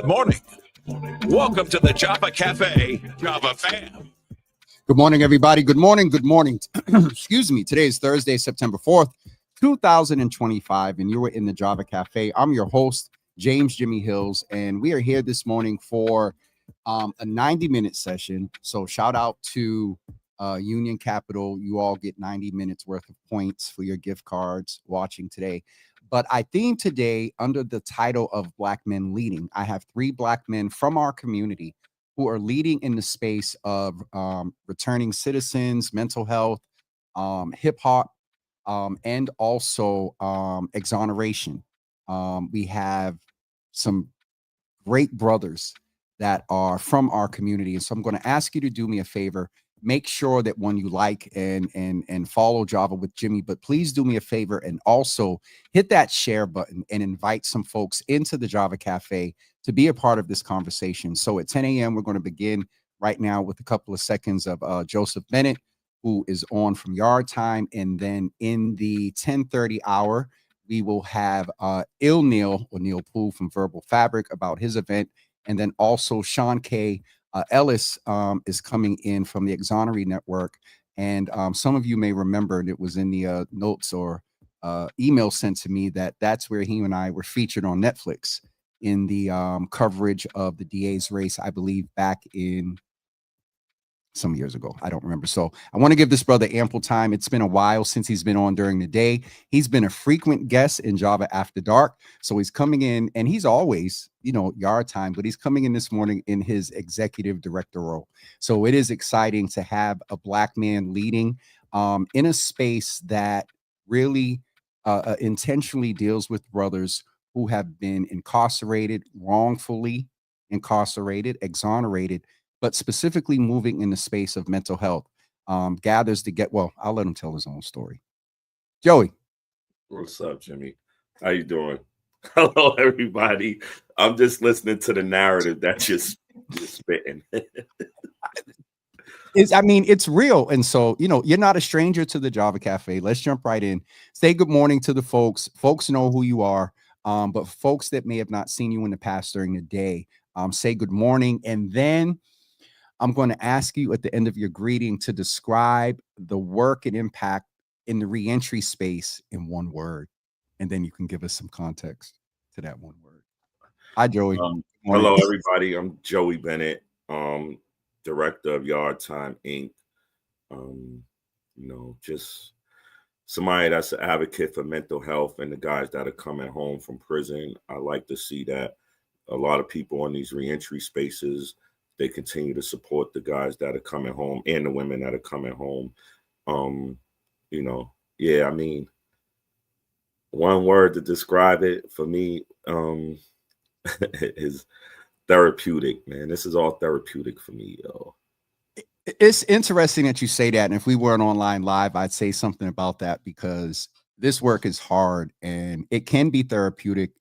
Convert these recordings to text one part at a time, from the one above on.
Good morning. Welcome to the Java Cafe, Java fam. Good morning, everybody. Good morning. Good morning. Excuse me. Today is Thursday, September 4th, 2025, and you are in the Java Cafe. I'm your host, James Jimmy Hills, and we are here this morning for a 90-minute session. So shout out to Union Capital. You all get 90 minutes worth of points for your gift cards watching today. But I themed today under the title of Black Men Leading. I have 3 Black men from our community who are leading in the space of returning citizens, mental health, hip hop, and also exoneration. We have some great brothers that are from our community. And so I'm going to ask you to do me a favor. Make sure that when you like and follow Java with Jimmy, but please do me a favor and also hit that share button and invite some folks into the Java Cafe to be a part of this conversation. So at 10 a.m., we're going to begin right now with a couple of seconds of Joseph Bennett, who is on from Yard Time. And then in the 10:30 hour, we will have Neil Poole from Verbal Fabric about his event. And then also Sean K. Ellis is coming in from the Exonery Network. And some of you may remember, and it was in the notes or email sent to me, that's where he and I were featured on Netflix in the coverage of the DA's race, I believe back in some years ago. I don't remember. So I want to give this brother ample time. It's been a while since he's been on during the day. He's been a frequent guest in Java After Dark. So he's coming in, and he's always, Yard Time, but he's coming in this morning in his executive director role. So it is exciting to have a Black man leading in a space that really intentionally deals with brothers who have been incarcerated, wrongfully incarcerated, exonerated, but specifically moving in the space of mental health, gathers to get, well, I'll let him tell his own story. Joey. What's up, Jimmy? How you doing? Hello, everybody. I'm just listening to the narrative that you're spitting. It's real. And so, you're not a stranger to the Java Cafe. Let's jump right in. Say good morning to the folks. Folks know who you are. But folks that may have not seen you in the past during the day, say good morning. And then I'm going to ask you at the end of your greeting to describe the work and impact in the reentry space in one word. And then you can give us some context to that one word. Hi, Joey. Hello, everybody. I'm Joey Bennett, director of Yard Time, Inc. Just somebody that's an advocate for mental health and the guys that are coming home from prison. I like to see that a lot of people in these reentry spaces, they continue to support the guys that are coming home and the women that are coming home. One word to describe it for me is therapeutic, man. This is all therapeutic for me, yo. It's interesting that you say that. And if we weren't online live, I'd say something about that, because this work is hard and it can be therapeutic,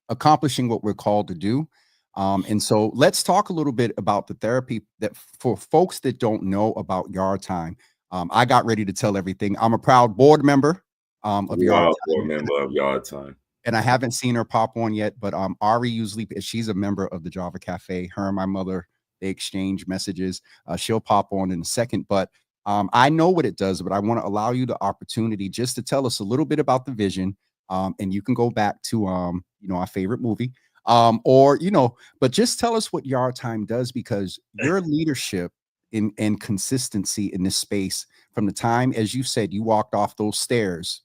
accomplishing what we're called to do. And so let's talk a little bit about the therapy that for folks that don't know about Yard Time. I got ready to tell everything. I'm a proud board member of Yard Time. And I haven't seen her pop on yet, but Ari usually, she's a member of the Java Cafe. Her and my mother, they exchange messages. She'll pop on in a second, but I know what it does, but I want to allow you the opportunity just to tell us a little bit about the vision. And you can go back to, our favorite movie. But just tell us what Yard Time does, because your leadership and consistency in this space from the time, as you said, you walked off those stairs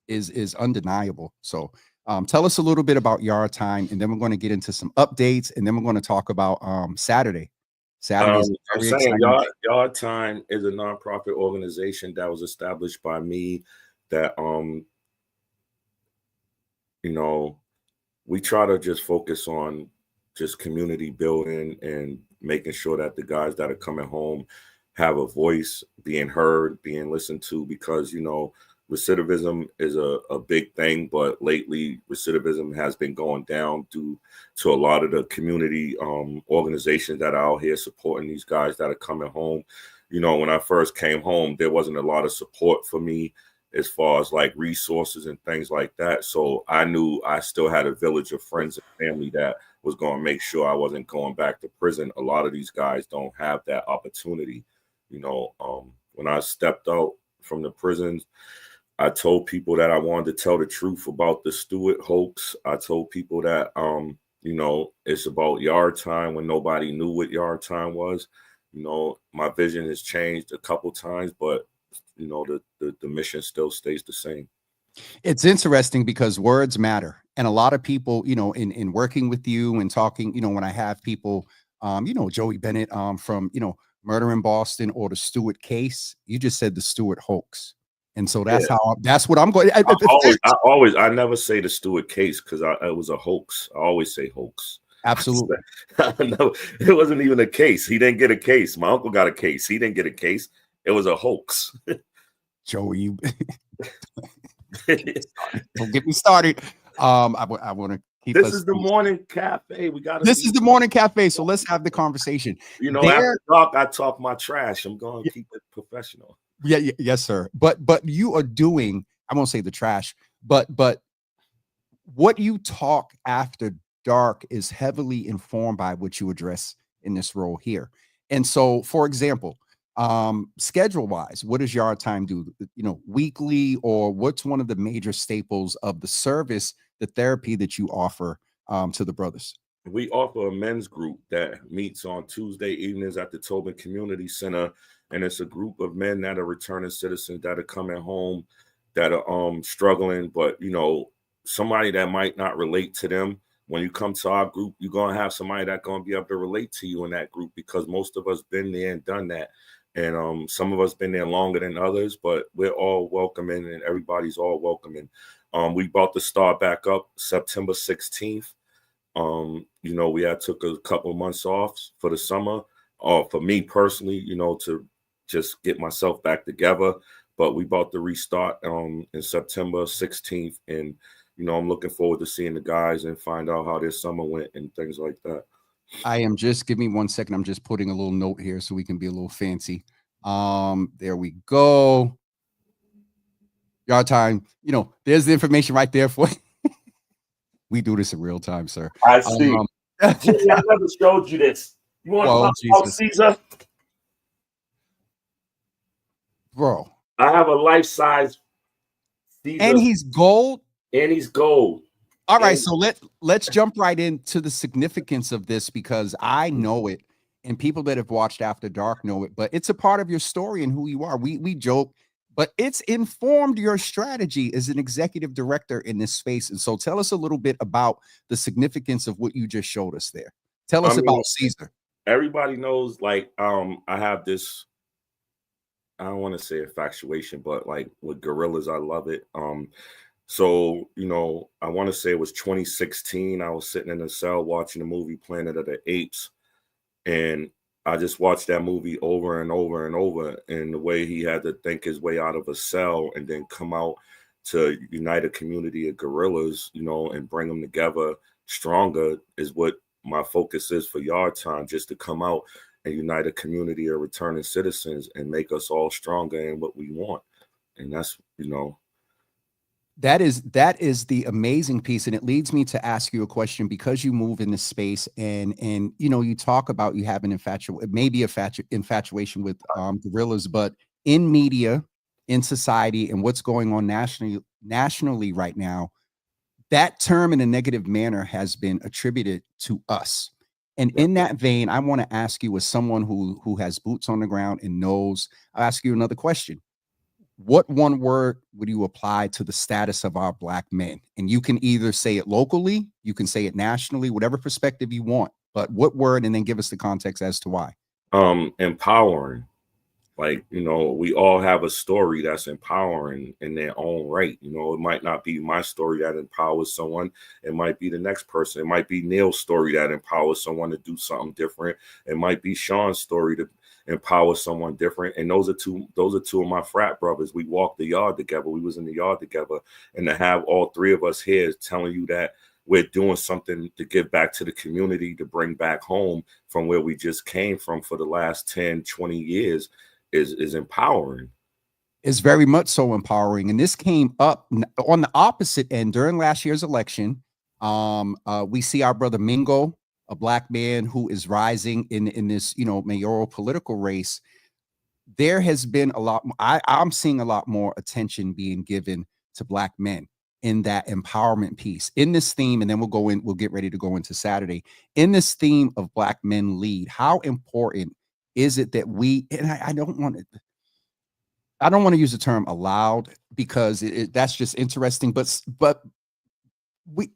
is undeniable. So tell us a little bit about Yard Time, and then we're going to get into some updates, and then we're going to talk about Saturday. I'm saying Yard Time is a nonprofit organization that was established by me that, we try to just focus on just community building and making sure that the guys that are coming home have a voice, being heard, being listened to, because, recidivism is a big thing, but lately recidivism has been going down due to a lot of the community organizations that are out here supporting these guys that are coming home. When I first came home, there wasn't a lot of support for me as far as like resources and things like that. So I knew I still had a village of friends and family that was going to make sure I wasn't going back to prison. A lot of these guys don't have that opportunity. You know, when I stepped out from the prisons, I told people that I wanted to tell the truth about the Stewart hoax. I told people that, you know, it's about yard time when nobody knew what yard time was. You know, my vision has changed a couple times, but, you know, the mission still stays the same. It's interesting because words matter. And a lot of people, you know, in working with you and talking, you know, when I have people, you know, Joey Bennett from, you know, Murder in Boston or the Stewart case, you just said the Stewart hoax. And so that's that's what I'm going. I never say the Stewart case because it was a hoax. I always say hoax. Absolutely. No, it wasn't even a case. He didn't get a case. My uncle got a case. He didn't get a case. It was a hoax. Joey, you don't get me started. I want to keep. This is the morning cafe. We got. This is the morning cafe. So let's have the conversation. You know, after dark, I talk my trash. I'm going to keep it professional. Yeah, yes, sir. But you are doing, I won't say the trash, but what you talk after dark is heavily informed by what you address in this role here. And so, for example, schedule wise, what does Yard Time do? You know, weekly, or what's one of the major staples of the service, the therapy that you offer to the brothers? We offer a men's group that meets on Tuesday evenings at the Tobin Community Center. And it's a group of men that are returning citizens that are coming home, that are struggling, but, you know, somebody that might not relate to them. When you come to our group, you're going to have somebody that's going to be able to relate to you in that group, because most of us been there and done that. And some of us been there longer than others, but we're all welcoming and everybody's all welcoming. We brought the start back up September 16th. You know, we had took a couple of months off for the summer, for me personally, you know, to just get myself back together. But we bought the restart in September 16th. And, you know, I'm looking forward to seeing the guys and find out how their summer went and things like that. I am just, give me 1 second. I'm just putting a little note here so we can be a little fancy. There we go. Yard Time, you know, there's the information right there for you. We do this in real time, sir. I see. I never showed you this. You want to talk about Caesar? Bro, I have a life-size Caesar. And he's gold. And he's gold. All right, so let's jump right into the significance of this, because I know it, and people that have watched After Dark know it, but it's a part of your story and who you are. We joke, but it's informed your strategy as an executive director in this space. And so tell us a little bit about the significance of what you just showed us there. Tell us about Caesar. Everybody knows, like, I have this, I don't want to say infatuation, but like with gorillas, I love it. So, you know, I want to say it was 2016. I was sitting in a cell watching the movie Planet of the Apes, and I just watched that movie over and over and over. And the way he had to think his way out of a cell and then come out to unite a community of gorillas, you know, and bring them together stronger is what my focus is for Yard Time, just to come out and unite a community of returning citizens and make us all stronger in what we want. And that's, you know, that is the amazing piece. And it leads me to ask you a question, because you move in this space and you know, you talk about you have an infatuation with gorillas, but in media, in society, and what's going on nationally right now, that term in a negative manner has been attributed to us. And in that vein, I want to ask you, as someone who has boots on the ground and knows, I'll ask you another question. What one word would you apply to the status of our Black men? And you can either say it locally, you can say it nationally, whatever perspective you want, but what word, and then give us the context as to why. Empowering. Like, you know, we all have a story that's empowering in their own right. You know, it might not be my story that empowers someone. It might be the next person. It might be Neil's story that empowers someone to do something different. It might be Sean's story to empower someone different. And those are two of my frat brothers. We walked the yard together. We was in the yard together. And to have all three of us here telling you that we're doing something to give back to the community, to bring back home from where we just came from for the last 10, 20 years is empowering. It's very much so empowering. And this came up on the opposite end during last year's election. We see our brother Mingo a black man who is rising in this, mayoral political race, there has been a lot. I'm seeing a lot more attention being given to black men in that empowerment piece in this theme. And then we'll get ready to go into Saturday in this theme of black men lead. How important is it that and I don't want to use the term allowed because that's just interesting, but we,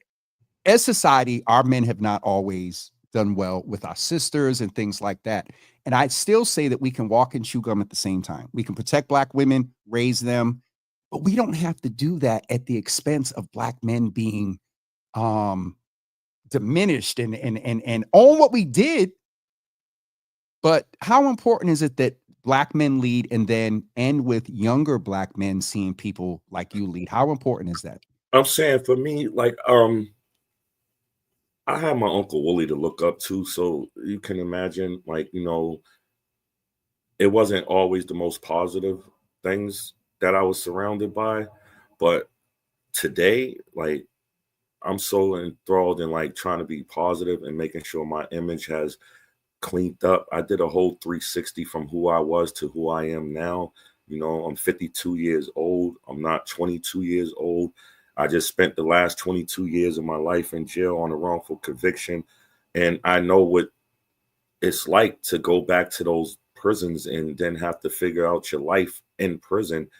as society, our men have not always done well with our sisters and things like that. And I'd still say that we can walk and chew gum at the same time. We can protect black women, raise them, but we don't have to do that at the expense of black men being diminished and own what we did. But how important is it that black men lead and then end with younger black men seeing people like you lead? How important is that? I'm saying for me, like, I have my Uncle Willie to look up to. So you can imagine, like, it wasn't always the most positive things that I was surrounded by. But today, like, I'm so enthralled in like trying to be positive and making sure my image has cleaned up. I did a whole 360 from who I was to who I am now. I'm 52 years old. I'm not 22 years old. I just spent the last 22 years of my life in jail on a wrongful conviction. And I know what it's like to go back to those prisons and then have to figure out your life in prison,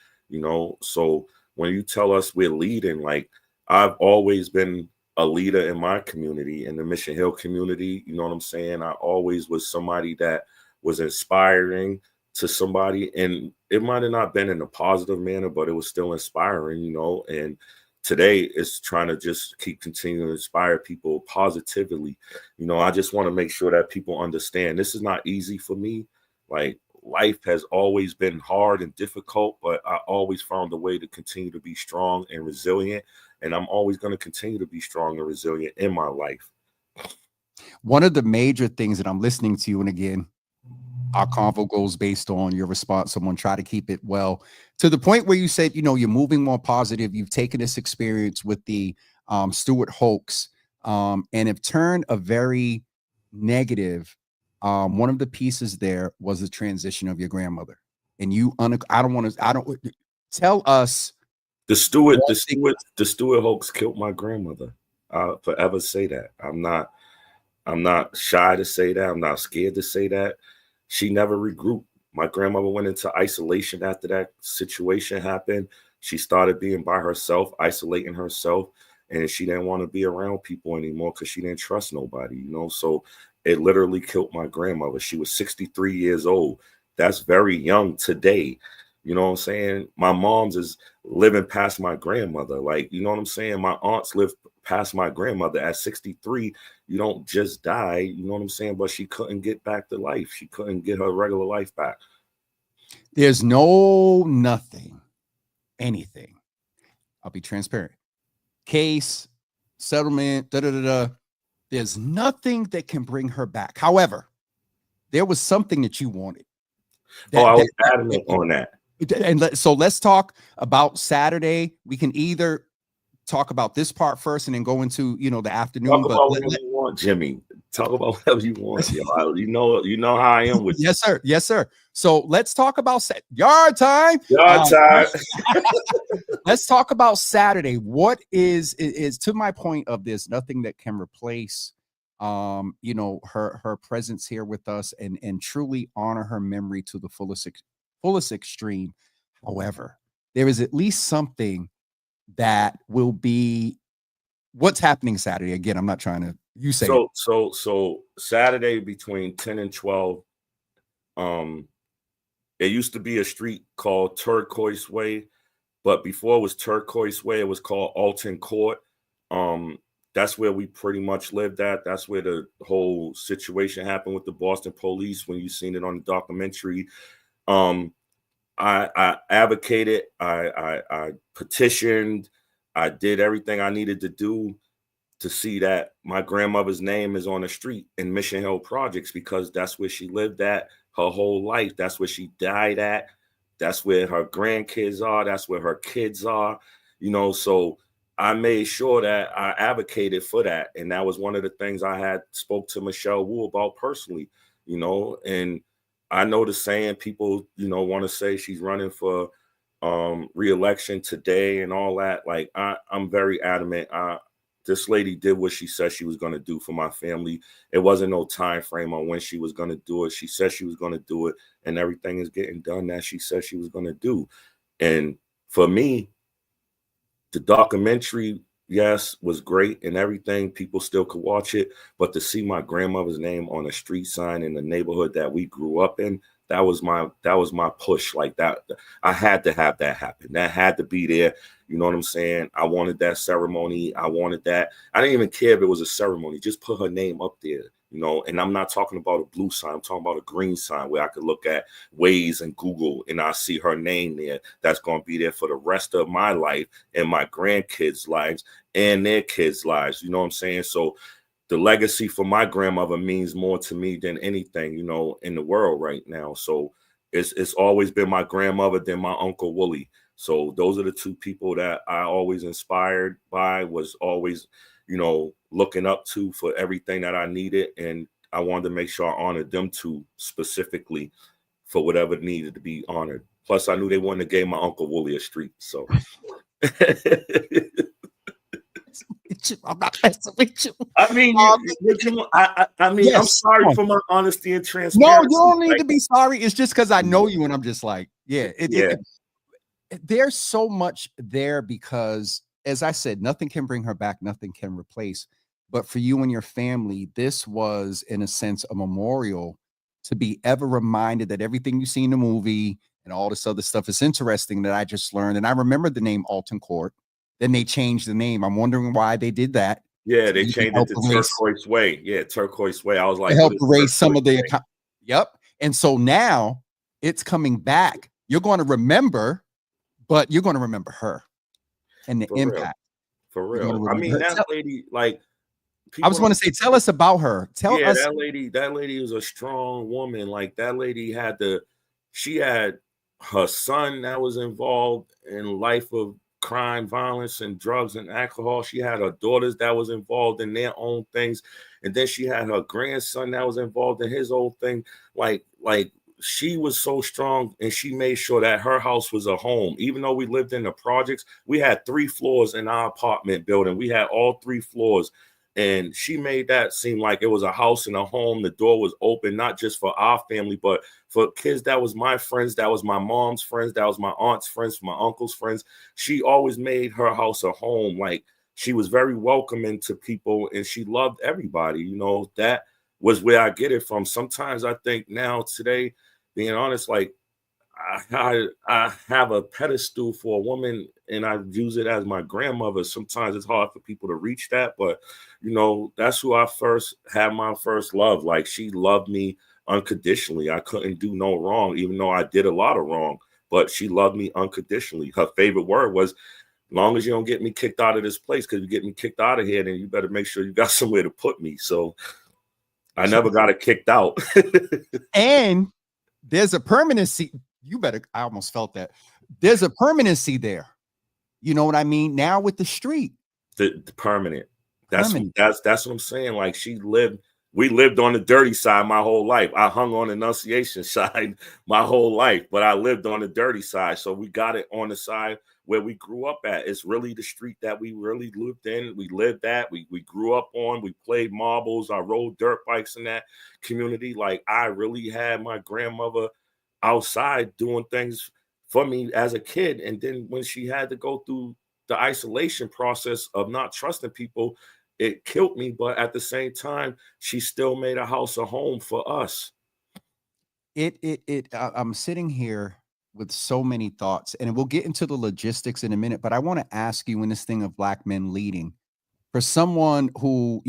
So when you tell us we're leading, like, I've always been a leader in my community, in the Mission Hill community. You know what I'm saying? I always was somebody that was inspiring to somebody. And it might have not been in a positive manner, but it was still inspiring, and today it's trying to just keep continuing to inspire people positively. I just want to make sure that people understand this is not easy for me. Like, life has always been hard and difficult, but I always found a way to continue to be strong and resilient. And I'm always going to continue to be strong and resilient in my life. One of the major things that I'm listening to you, and again, our convo goes based on your response. Someone try to keep it well to the point where you said, you're moving more positive. You've taken this experience with the Stewart hoax and have turned a very negative. One of the pieces there was the transition of your grandmother, and tell us. The Stewart hoax killed my grandmother. I'll forever say that. I'm not shy to say that. I'm not scared to say that. She never regrouped. My grandmother went into isolation after that situation happened. She started being by herself, isolating herself, and she didn't want to be around people anymore because she didn't trust nobody, So it literally killed my grandmother. She was 63 years old. That's very young today. You know what I'm saying? My mom's is living past my grandmother. Like, you know what I'm saying? My aunts lived past my grandmother at 63. You don't just die, you know what I'm saying? But she couldn't get back to life. She couldn't get her regular life back. There's anything. I'll be transparent. Case, settlement, There's nothing that can bring her back. However, there was something that you wanted. I was adamant on that. And so let's talk about Saturday. We can either talk about this part first and then go into the afternoon. Talk about whatever you want, Jimmy. Talk about whatever you want. You know how I am with you. Yes, sir. So let's talk about yard time. Let's talk about Saturday. What is to my point of this? Nothing that can replace her presence here with us and truly honor her memory to the fullest extreme. However, there is at least something that will be what's happening Saturday. Again, I'm not trying to say so Saturday between 10 and 12. It used to be a street called Turquoise Way, but before it was Turquoise Way, it was called Alton Court. That's where we pretty much lived at. That's where the whole situation happened with the Boston police when you seen it on the documentary. I advocated, I petitioned, I did everything I needed to do to see that my grandmother's name is on the street in Mission Hill Projects, because that's where she lived at her whole life. That's where she died at. That's where her grandkids are. That's where her kids are. So I made sure that I advocated for that. And that was one of the things I had spoke to Michelle Wu about personally, and I know the saying people, want to say she's running for re-election today and all that. Like I'm very adamant. This lady did what she said she was going to do for my family. It wasn't no time frame on when she was going to do it. She said she was going to do it, and everything is getting done that she said she was going to do. And for me, the documentary, yes, was great and everything. People still could watch it, but to see my grandmother's name on a street sign in the neighborhood that we grew up in, that was my push. Like that, I had to have that happen. That had to be there. You know what I'm saying? I wanted that ceremony. I wanted that. I didn't even care if it was a ceremony. Just put her name up there. And I'm not talking about a blue sign. I'm talking about a green sign where I could look at Waze and Google and I see her name there. That's going to be there for the rest of my life and my grandkids' lives and their kids' lives. You know what I'm saying? So the legacy for my grandmother means more to me than anything, in the world right now. So it's always been my grandmother, then my Uncle Wooly. So those are the two people that I always inspired by, was always looking up to for everything that I needed. And I wanted to make sure I honored them two specifically for whatever needed to be honored. Plus, I knew they wouldn't have gave my Uncle Wooly a street. So I'm not messing with you. I mean, Yes, I'm sorry for my honesty and transparency. No, you don't need to be sorry. It's just because I know you, and I'm just like, there's so much there because, as I said, nothing can bring her back, nothing can replace. But for you and your family, this was, in a sense, a memorial to be ever reminded that everything you see in the movie and all this other stuff is interesting that I just learned. And I remember the name Alton Court. Then they changed the name. I'm wondering why they did that. Yeah, they changed it to Turquoise Way. Yeah, Turquoise Way. I was like, to help erase some of the. Yep. And so now it's coming back. You're going to remember, but you're going to remember her and the impact. For real. I mean, that lady, like, I was going to say, tell us about her. Tell us. That lady was a strong woman. Like, that lady she had her son that was involved in life of crime, violence, and drugs and alcohol. She had her daughters that was involved in their own things. And then she had her grandson that was involved in his own thing. Like she was so strong, and she made sure that her house was a home. Even though we lived in the projects, we had 3 floors in our apartment building. We had all 3 floors. And she made that seem like it was a house and a home. The door was open, not just for our family, but for kids. That was my friends. That was my mom's friends. That was my aunt's friends, my uncle's friends. She always made her house a home. Like, she was very welcoming to people, and she loved everybody. That was where I get it from. Sometimes I think now, today, being honest, like, I have a pedestal for a woman, and I use it as my grandmother. Sometimes it's hard for people to reach that, but that's who I first had my first love. Like, she loved me unconditionally. I couldn't do no wrong, even though I did a lot of wrong, but she loved me unconditionally. Her favorite word was, long as you don't get me kicked out of this place, because you get me kicked out of here, then you better make sure you got somewhere to put me. So I never got it kicked out. And there's a permanency. I almost felt that. There's a permanency there. You know what I mean? Now with the street. The permanent. That's what I'm saying. Like, we lived on the dirty side my whole life. I hung on the Annunciation side my whole life, but I lived on the dirty side. So we got it on the side where we grew up at. It's really the street that we really lived in. We lived at. We grew up on. We played marbles. I rode dirt bikes in that community. Like, I really had my grandmother outside doing things for me as a kid. And then when she had to go through the isolation process of not trusting people, it killed me. But at the same time, she still made a house a home for us. I'm sitting here with so many thoughts, and we'll get into the logistics in a minute, but I want to ask you, in this thing of Black men leading, for someone who,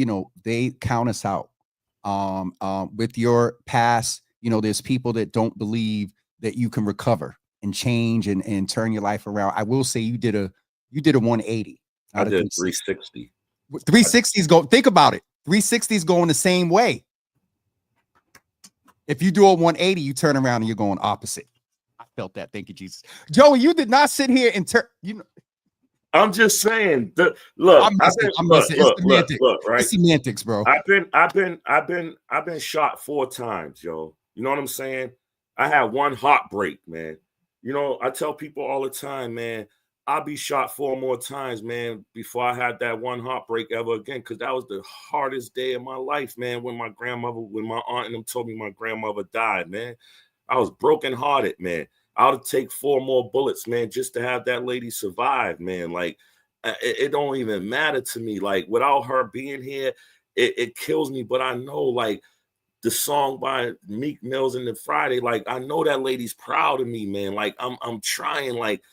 they count us out with your past, there's people that don't believe that you can recover and change and turn your life around. I will say you did a 180. I did 360. 360s go. Think about it. 360s going the same way. If you do a 180, you turn around and you're going opposite. I felt that. Thank you, Jesus. Joey, you did not sit here and turn. I'm just saying. Look, I'm messing. It's semantics. right? It's semantics, bro. I've been shot 4 times, yo. You know what I'm saying? I had one heartbreak, man. You know, I tell people all the time, man, I'll be shot 4 more times, man, before I had that one heartbreak ever again. Cause that was the hardest day of my life, man. When my aunt and them told me my grandmother died, man. I was brokenhearted, man. I would take 4 more bullets, man, just to have that lady survive, man. Like, it don't even matter to me. Like, without her being here, it kills me. But I know, like, the song by Meek Mills and the Friday, like, I know that lady's proud of me, man. Like, I'm trying, like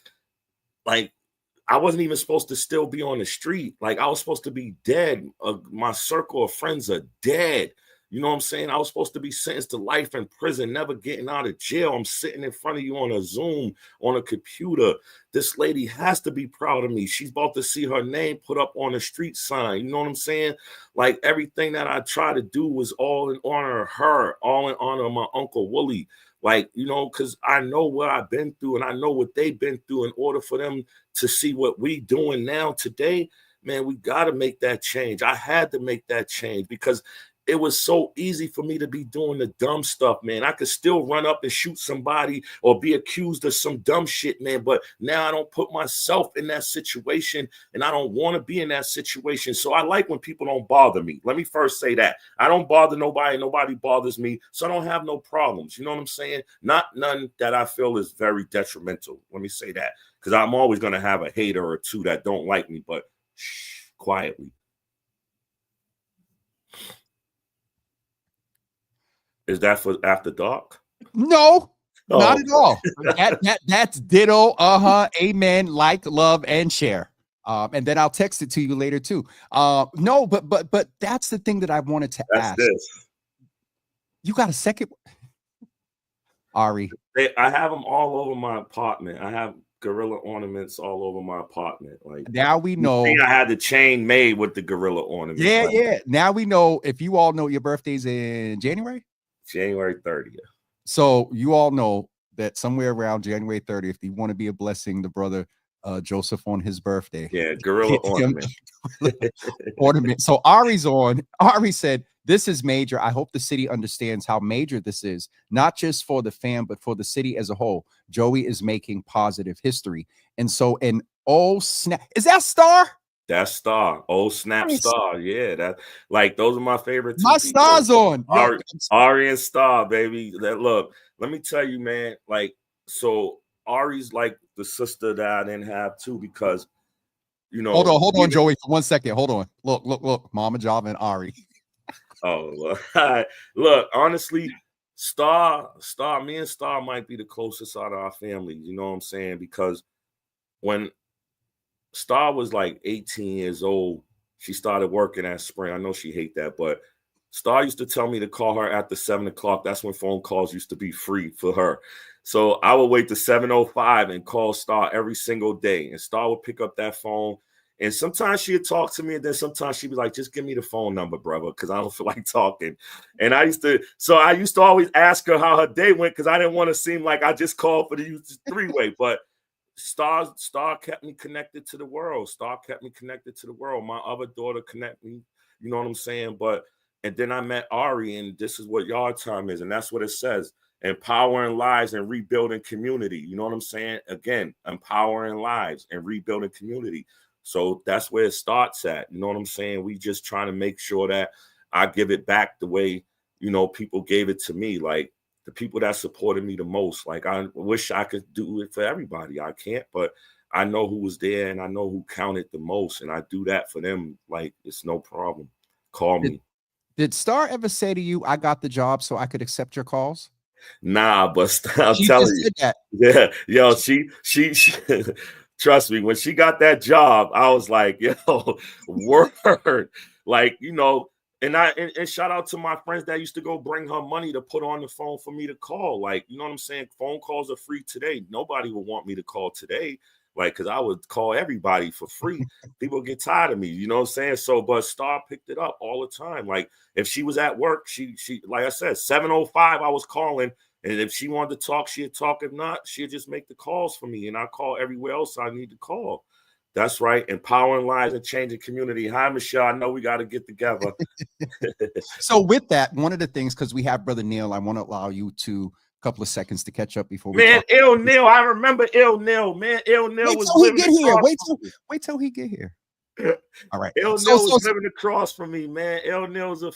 I wasn't even supposed to still be on the street. Like, I was supposed to be dead. My circle of friends are dead. You know what I'm saying? I was supposed to be sentenced to life in prison, never getting out of jail. I'm sitting in front of you on a Zoom, on a computer. This lady has to be proud of me. She's about to see her name put up on a street sign. You know what I'm saying? Like, everything that I try to do was all in honor of her, all in honor of my Uncle Willie. Like, you know, because I know what I've been through and I know what they've been through. In order for them to see what we doing now today, man, we got to make that change. I had to make that change because it was so easy for me to be doing the dumb stuff, man. I could still run up and shoot somebody or be accused of some dumb shit, man. But now I don't put myself in that situation and I don't want to be in that situation. So I like when people don't bother me. Let me first say that. I don't bother nobody. Nobody bothers me. So I don't have no problems. You know what I'm saying? Not none that I feel is very detrimental. Let me say that. Because I'm always going to have a hater or two that don't like me, but shh, quietly. Is that for after dark? No, Oh. not at all. That's ditto. Amen. Like, love, and share. And then I'll text it to you later too. No, but that's the thing that I wanted to ask. This. You got a second, Ari? I have them all over my apartment. I have gorilla ornaments all over my apartment. Like, now we know. I had the chain made with the gorilla ornaments. Yeah, like, yeah. Now we know. If you all know, your birthday's in January. January 30th. So you all know that somewhere around January 30th, you want to be a blessing to brother Joseph on his birthday. Yeah, gorilla ornament. Ornament. So Ari's on. Ari said, "This is major. I hope the city understands how major this is, not just for the fam, but for the city as a whole. Joey is making positive history." And so, oh snap, is that Star? That's Star. Oh snap, Star. Yeah, that, like, those are my favorite two my people. Star's on. Ari and Star, baby. That, look, let me tell you, man. Like, so Ari's like the sister that I didn't have too, because, you know. Hold on, Joey, for 1 second. Hold on. Look, Mama Java and Ari. Oh, look, honestly, me and Star might be the closest out of our family. You know what I'm saying? Because when Star was like 18 years old, she started working at Sprint. I know she hate that, but Star used to tell me to call her after 7 o'clock. That's when phone calls used to be free for her. So I would wait to 7:05 and call Star every single day. And Star would pick up that phone. And sometimes she'd talk to me, and then sometimes she'd be like, "Just give me the phone number, brother, because I don't feel like talking." And I used to always ask her how her day went, because I didn't want to seem like I just called for the three-way. But Star kept me connected to the world. Star kept me connected to the world. My other daughter connected me, you know what I'm saying? And then I met Ari, and this is what yard time is, and that's what it says. Empowering lives and rebuilding community. You know what I'm saying? Again, empowering lives and rebuilding community. So that's where it starts at. You know what I'm saying? We just trying to make sure that I give it back the way, you know, people gave it to me. Like, the people that supported me the most. Like, I wish I could do it for everybody. I can't, but I know who was there and I know who counted the most. And I do that for them. Like, it's no problem. Call me. Did Star ever say to you, "I got the job so I could accept your calls"? Nah, but I'm telling you. That. Yeah, yo, she trust me, when she got that job, I was like, yo, word. Like, you know, and shout out to my friends that used to go bring her money to put on the phone for me to call. Like, you know what I'm saying? Phone calls are free today. Nobody would want me to call today. Like, because I would call everybody for free. People get tired of me, you know what I'm saying? So, but Star picked it up all the time. Like, if she was at work, she like I said, 7:05, I was calling. And if she wanted to talk, she'd talk. If not, she'd just make the calls for me. And I call everywhere else I need to call. That's right. Empowering lives and changing community. Hi, Michelle. I know we got to get together. So with that, one of the things, because we have Brother Neil, I want to allow you to a couple of seconds to catch up before we Man, talk. Ill Neil. I remember Ill Neil. Man, Ill Neil Wait was till he living get here. across Wait till he get here. All right. Ill So, Neil was living across from me, man. Ill Neil's a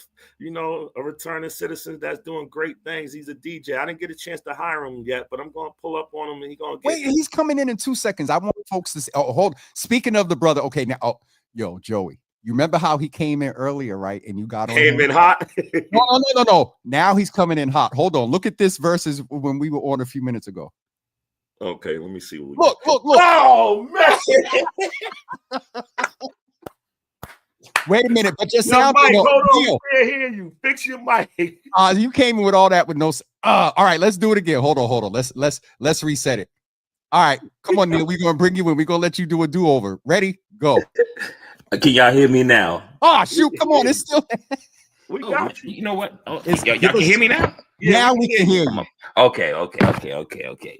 returning citizen that's doing great things. He's a DJ. I didn't get a chance to hire him yet, but I'm gonna pull up on him and he's gonna get. wait, he's coming in 2 seconds. I want folks to see. Oh, hold. Speaking of the brother, okay, now, yo, Joey, you remember how he came in earlier, right? And you got on Came him? in hot. No. Now he's coming in hot. Hold on. Look at this versus when we were on a few minutes ago. Okay, let me see. What we Look. Oh man. Wait a minute, but your Yo, sound. Mike, hold on. Neil, We can't hear you. Fix your mic. you came in with all that with no. All right, let's do it again. Hold on. Let's reset it. All right, come on, Neil. We're gonna bring you in. We're gonna let you do a do-over. Ready? Go. Can y'all hear me now? Oh shoot! Come on, it's still. We got you. You know what? Oh, It's- y'all can hear me now? Yeah, now we can hear you. Okay.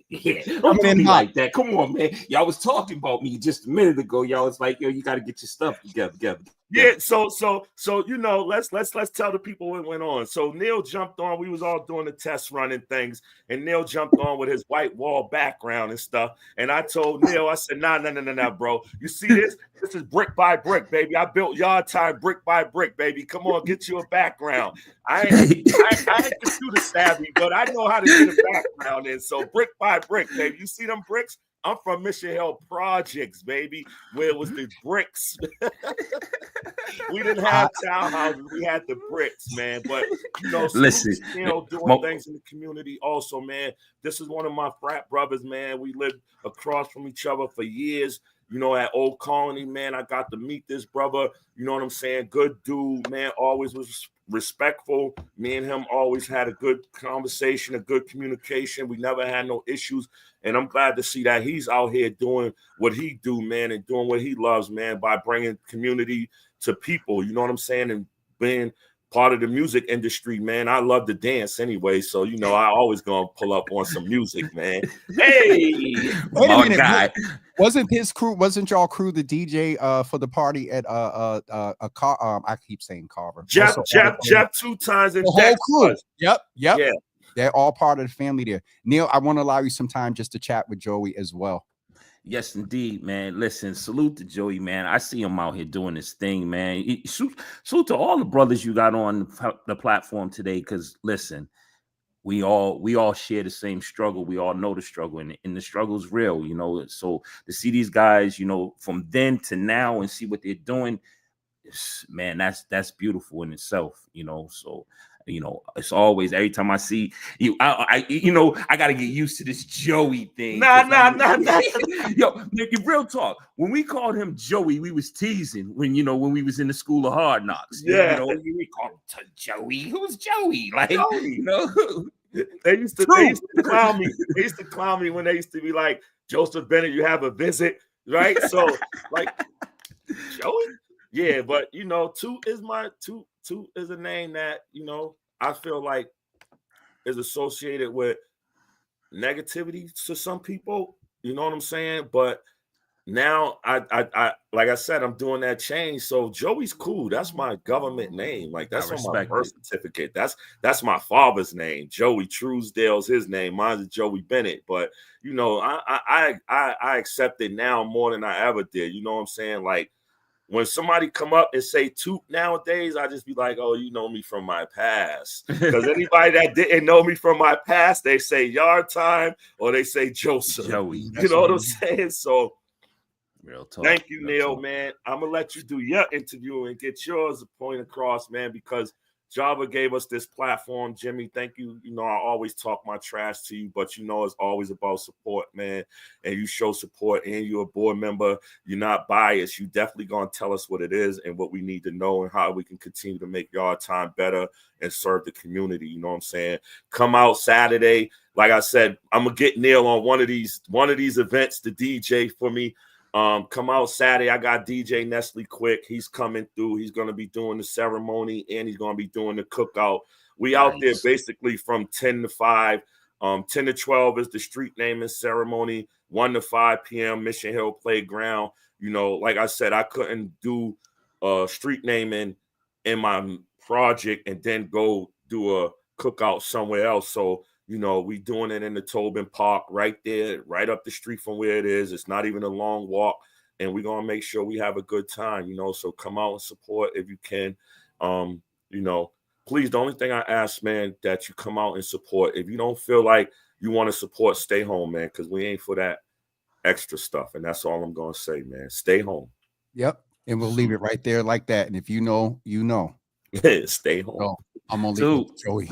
Yeah. Don't do in me hot. like that. Come on, man. Y'all was talking about me just a minute ago. Y'all was like, yo, you got to get your stuff together. Yeah, so let's tell the people what went on. So Neil jumped on. We was all doing the test run and things, and Neil jumped on with his white wall background and stuff. And I told Neil, I said, nah, bro. You see this? This is brick by brick, baby. I built yard time brick by brick, baby. Come on, get you a background. I ain't computer savvy, but I know how to get a background in. So brick by brick, baby. You see them bricks? I'm from Mission Hill Projects, baby, where it was the bricks. We didn't have townhouses, we had the bricks, man. But Listen, doing things in the community also, man. This is one of my frat brothers, man. We lived across from each other for years. At Old Colony, man, I got to meet this brother. You know what I'm saying? Good dude, man. Always was respectful. Me and him always had a good conversation, a good communication. We never had no issues. And I'm glad to see that he's out here doing what he do, man, and doing what he loves, man, by bringing community to people. You know what I'm saying? And being part of the music industry, man. I love to dance anyway. So, I always gonna pull up on some music, man. Hey, Wait a minute, guy. Wasn't y'all crew the DJ for the party at a car? I keep saying Carver. Jeff 2 times in the whole crew. Yep. Yeah. They're all part of the family there. Neil, I want to allow you some time just to chat with Joey as well. Yes, indeed, man. Listen, salute to Joey, man. I see him out here doing his thing, man. Salute to all the brothers you got on the platform today. Because listen, we all share the same struggle. We all know the struggle, and the struggle's real, So to see these guys, from then to now, and see what they're doing, man, that's beautiful in itself, So. It's always every time I see you, I got to get used to this Joey thing. Nah. Yo, real talk. When we called him Joey, we was teasing when we was in the School of Hard Knocks. Yeah, we called him Joey. Who's Joey? Like, Joey. They used to clown me. They used to clown me when they used to be like, Joseph Bennett, you have a visit, right? So like Joey. Yeah, but Two is a name that I feel like is associated with negativity to some people. You know what I'm saying? But now I like I said, I'm doing that change. So Joey's cool. That's my government name. Like that's on my birth certificate. That's my father's name. Joey Truesdale's his name. Mine's Joey Bennett. But I accept it now more than I ever did. You know what I'm saying? Like, when somebody come up and say Toot nowadays, I just be like, oh, you know me from my past. Because anybody that didn't know me from my past, they say Yard Time or they say Joseph. Joey. You know what I'm saying? So real talk. Thank you, Neil, man. I'm going to let you do your interview and get yours point across, man, because Java gave us this platform. Jimmy, thank you. I always talk my trash to you, but it's always about support, man. And you show support and you're a board member. You're not biased. You definitely going to tell us what it is and what we need to know and how we can continue to make Yard Time better and serve the community. You know what I'm saying? Come out Saturday. Like I said, I'm going to get Neil on one of these events to DJ for me. Come out Saturday. I got DJ Nestle Quick. He's coming through. He's going to be doing the ceremony and he's going to be doing the cookout. We out there basically from 10 to 5. 10 to 12 is the street naming ceremony. 1 to 5 p.m. Mission Hill Playground. You know, like I said, I couldn't do street naming in my project and then go do a cookout somewhere else. So, you know, we doing it in the Tobin Park right there, right up the street from where it is. It's not even a long walk. And we're going to make sure we have a good time, you know, so come out and support if you can. You know, please, the only thing I ask, man, that you come out and support. If you don't feel like you want to support, stay home, man, because we ain't for that extra stuff. And that's all I'm going to say, man. Stay home. Yep. And we'll leave it right there like that. And if you know, you know. Stay home. So I'm only Joey.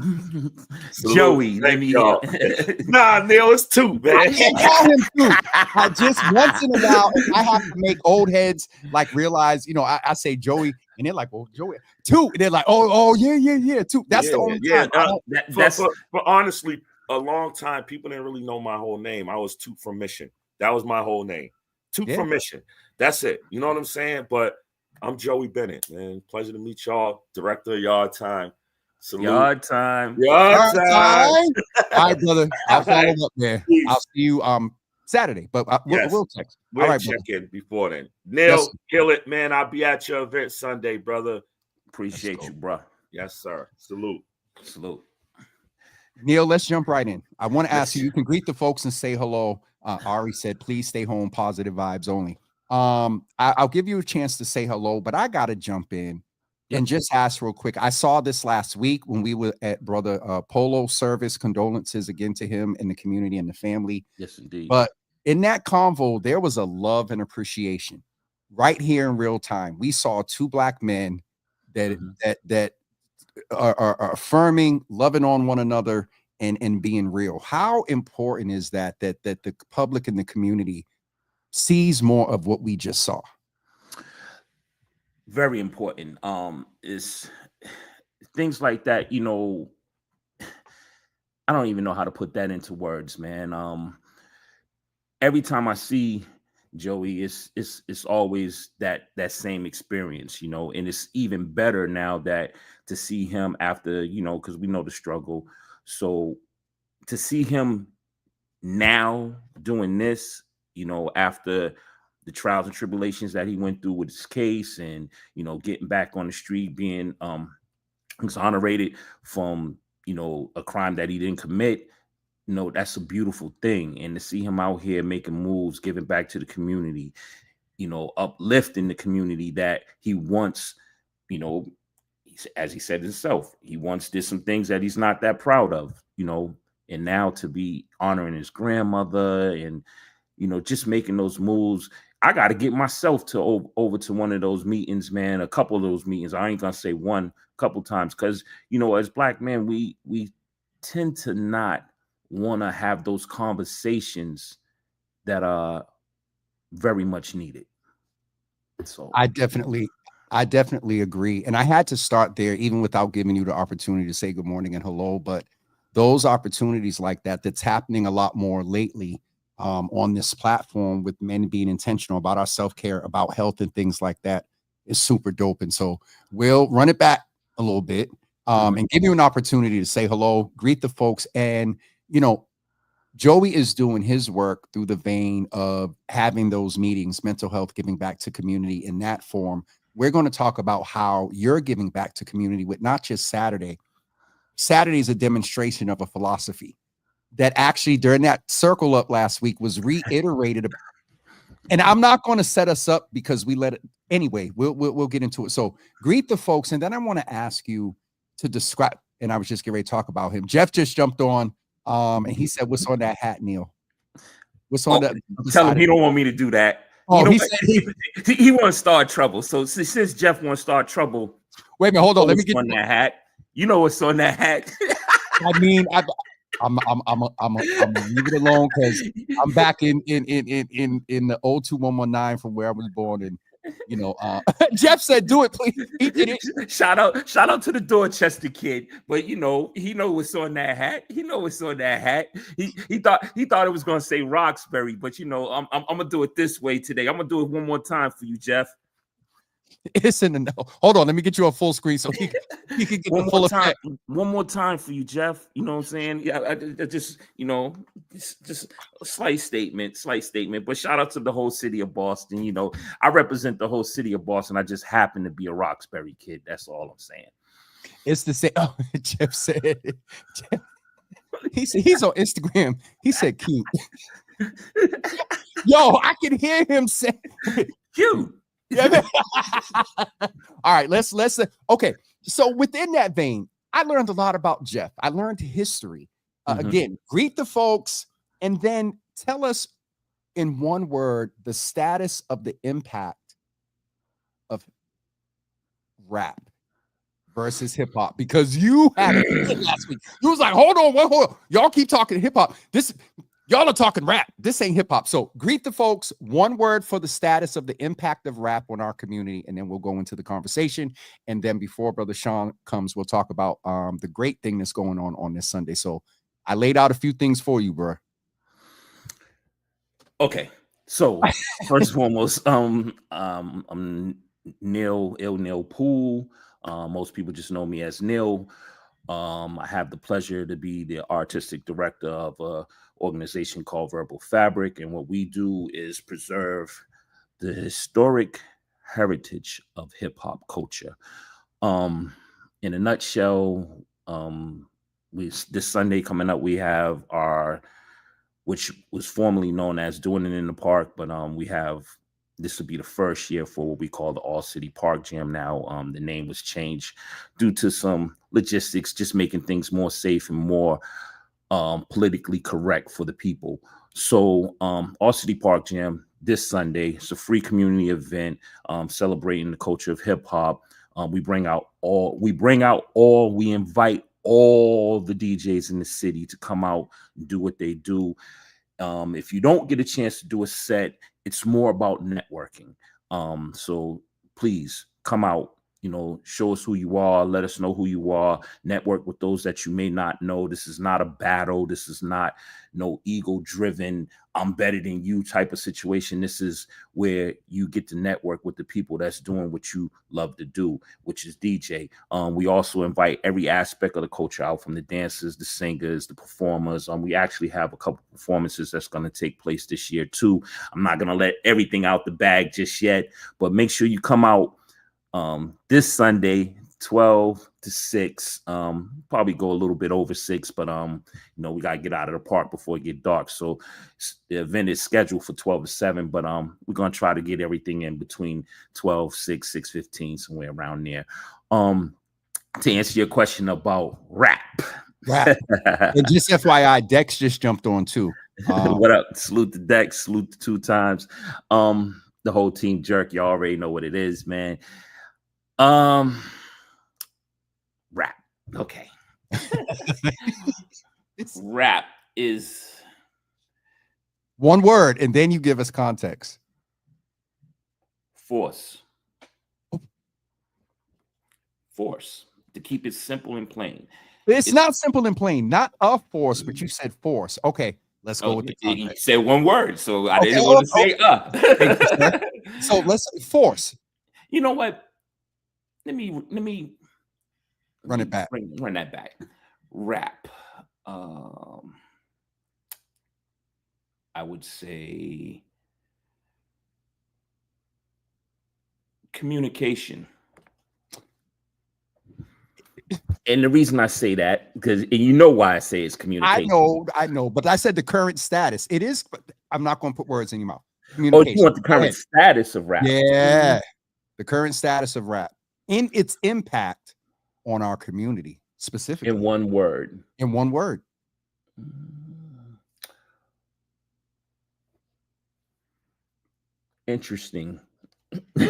Joey, let me. Nah, Neil, it's two, man. I can't call him two. I just once in a while, I have to make old heads like realize, you know, I say Joey, and they're like, "Oh, Joey, two." And they're like, "Oh, yeah, two." That's the only time. But honestly, a long time people didn't really know my whole name. I was Toot from Mission. That was my whole name. Toot from Mission. That's it. You know what I'm saying? But I'm Joey Bennett, man. Pleasure to meet y'all. Director of Yard Time. Salute. Yard time. All right, brother. I'll follow up there. Peace. I'll see you Saturday, but we'll text. We'll all right, check in before then. Neil, kill it, man. I'll be at your event Sunday, brother. Appreciate you, bro. Yes, sir. Salute. Neil, let's jump right in. I want to ask you can greet the folks and say hello. Ari said, please stay home, positive vibes only. I'll give you a chance to say hello, but I got to jump in and just ask real quick. I saw this last week when we were at Brother Polo's service. Condolences again to him and the community and the family. Yes, indeed. But in that convo, there was a love and appreciation right here in real time. We saw two Black men that are affirming, loving on one another and being real. How important is that the public and the community sees more of what we just saw? Very important. Is things like that, you know, I don't even know how to put that into words, man. Every time I see Joey, it's always that same experience, you know, and it's even better now that to see him after, you know, because we know the struggle. So to see him now doing this, you know, after the trials and tribulations that he went through with his case and, you know, getting back on the street, being exonerated from, you know, a crime that he didn't commit, you know, that's a beautiful thing. And to see him out here making moves, giving back to the community, you know, uplifting the community that he once, you know, as he said himself, he once did some things that he's not that proud of, you know, and now to be honoring his grandmother and, you know, just making those moves. I got to get myself to over to one of those meetings, man, a couple of those meetings. I ain't going to say one, couple times, because, you know, as Black men, we tend to not want to have those conversations that are very much needed. So I definitely agree. And I had to start there, even without giving you the opportunity to say good morning and hello. But those opportunities like that's happening a lot more lately on this platform, with men being intentional about our self-care, about health and things like that, is super dope. And so we'll run it back a little bit and give you an opportunity to say hello, greet the folks. And, you know, Joey is doing his work through the vein of having those meetings, mental health, giving back to community in that form. We're going to talk about how you're giving back to community with not just Saturday. Saturday is a demonstration of a philosophy that actually during that circle up last week was reiterated. And I'm not going to set us up because we let it anyway. We'll get into it. So greet the folks. And then I want to ask you to describe, and I was just getting ready to talk about him. Jeff just jumped on and he said, what's on that hat, Neil? What's on that? Tell him he don't want me to do that. Oh, he said he want to start trouble. So since Jeff want to start trouble, wait a minute, hold on. Let me get on that hat. You know what's on that hat. I mean, I'm gonna leave it alone because I'm back in the 02119 from where I was born, and you know, Jeff said, "Do it, please." He did it. Shout out to the Dorchester kid, but you know, he know what's on that hat. He know what's on that hat. He thought it was gonna say Roxbury, but you know, I'm gonna do it this way today. I'm gonna do it one more time for you, Jeff. It's in the no. Hold on, let me get you a full screen so he can get the full effect. One more time for you, Jeff. You know what I'm saying? Yeah, I just just a slight statement. But shout out to the whole city of Boston. You know, I represent the whole city of Boston. I just happen to be a Roxbury kid. That's all I'm saying. It's the same. Oh, Jeff said. Jeff, he's on Instagram. He said cute. Yo, I can hear him say cute. All right, let's okay. So within that vein, I learned a lot about Jeff. I learned history. Again, greet the folks and then tell us in one word the status of the impact of rap versus hip hop, because you had it last week. You was like, hold on. Y'all keep talking hip hop. Y'all are talking rap. This ain't hip hop. So greet the folks. One word for the status of the impact of rap on our community, and then we'll go into the conversation. And then before Brother Sean comes, we'll talk about the great thing that's going on this Sunday. So I laid out a few things for you, bro. Okay. So first and foremost, I'm Neil Poole. Most people just know me as Neil. I have the pleasure to be the artistic director of a organization called Verbal Fabric, and what we do is preserve the historic heritage of hip-hop culture. In a nutshell, this Sunday coming up, we have which was formerly known as Doing It in the Park, but this will be the first year for what we call the All City Park Jam now. The name was changed due to some logistics, just making things more safe and more politically correct for the people. So All City Park Jam this Sunday. It's a free community event celebrating the culture of hip hop. We invite all the DJs in the city to come out and do what they do. If you don't get a chance to do a set, it's more about networking. So please come out, show us who you are, let us know who you are, network with those that you may not know. This is not a battle. This is not no ego-driven, I'm better than you type of situation. This is where you get to network with the people that's doing what you love to do, which is DJ. We also invite every aspect of the culture out, from the dancers, the singers, the performers. We actually have a couple performances that's going to take place this year too. I'm not going to let everything out the bag just yet, but make sure you come out this Sunday, 12 to 6, probably go a little bit over 6, but we got to get out of the park before it get dark. So the event is scheduled for 12 to 7, but we're going to try to get everything in between 12, 6, 6:15, somewhere around there. To answer your question about rap. And just FYI, Dex just jumped on too. What up? Salute to Dex, salute to 2 times. The whole team Jerk, you already know what it is, man. Rap. Okay. Rap is one word, and then you give us context. Force. To keep it simple and plain. It's not simple and plain. Not a force, but you said force. Okay, let's go with the context. You said one word, so I didn't want to say So let's force. You know what? Let me run it back. Run that back. Rap. I would say communication. And the reason I say that, because you know why I say it's communication. I know, but I said the current status. It is, but I'm not going to put words in your mouth. Oh, you want the current status of rap? Yeah, the current status of rap in its impact on our community, specifically. In one word. Interesting. I'm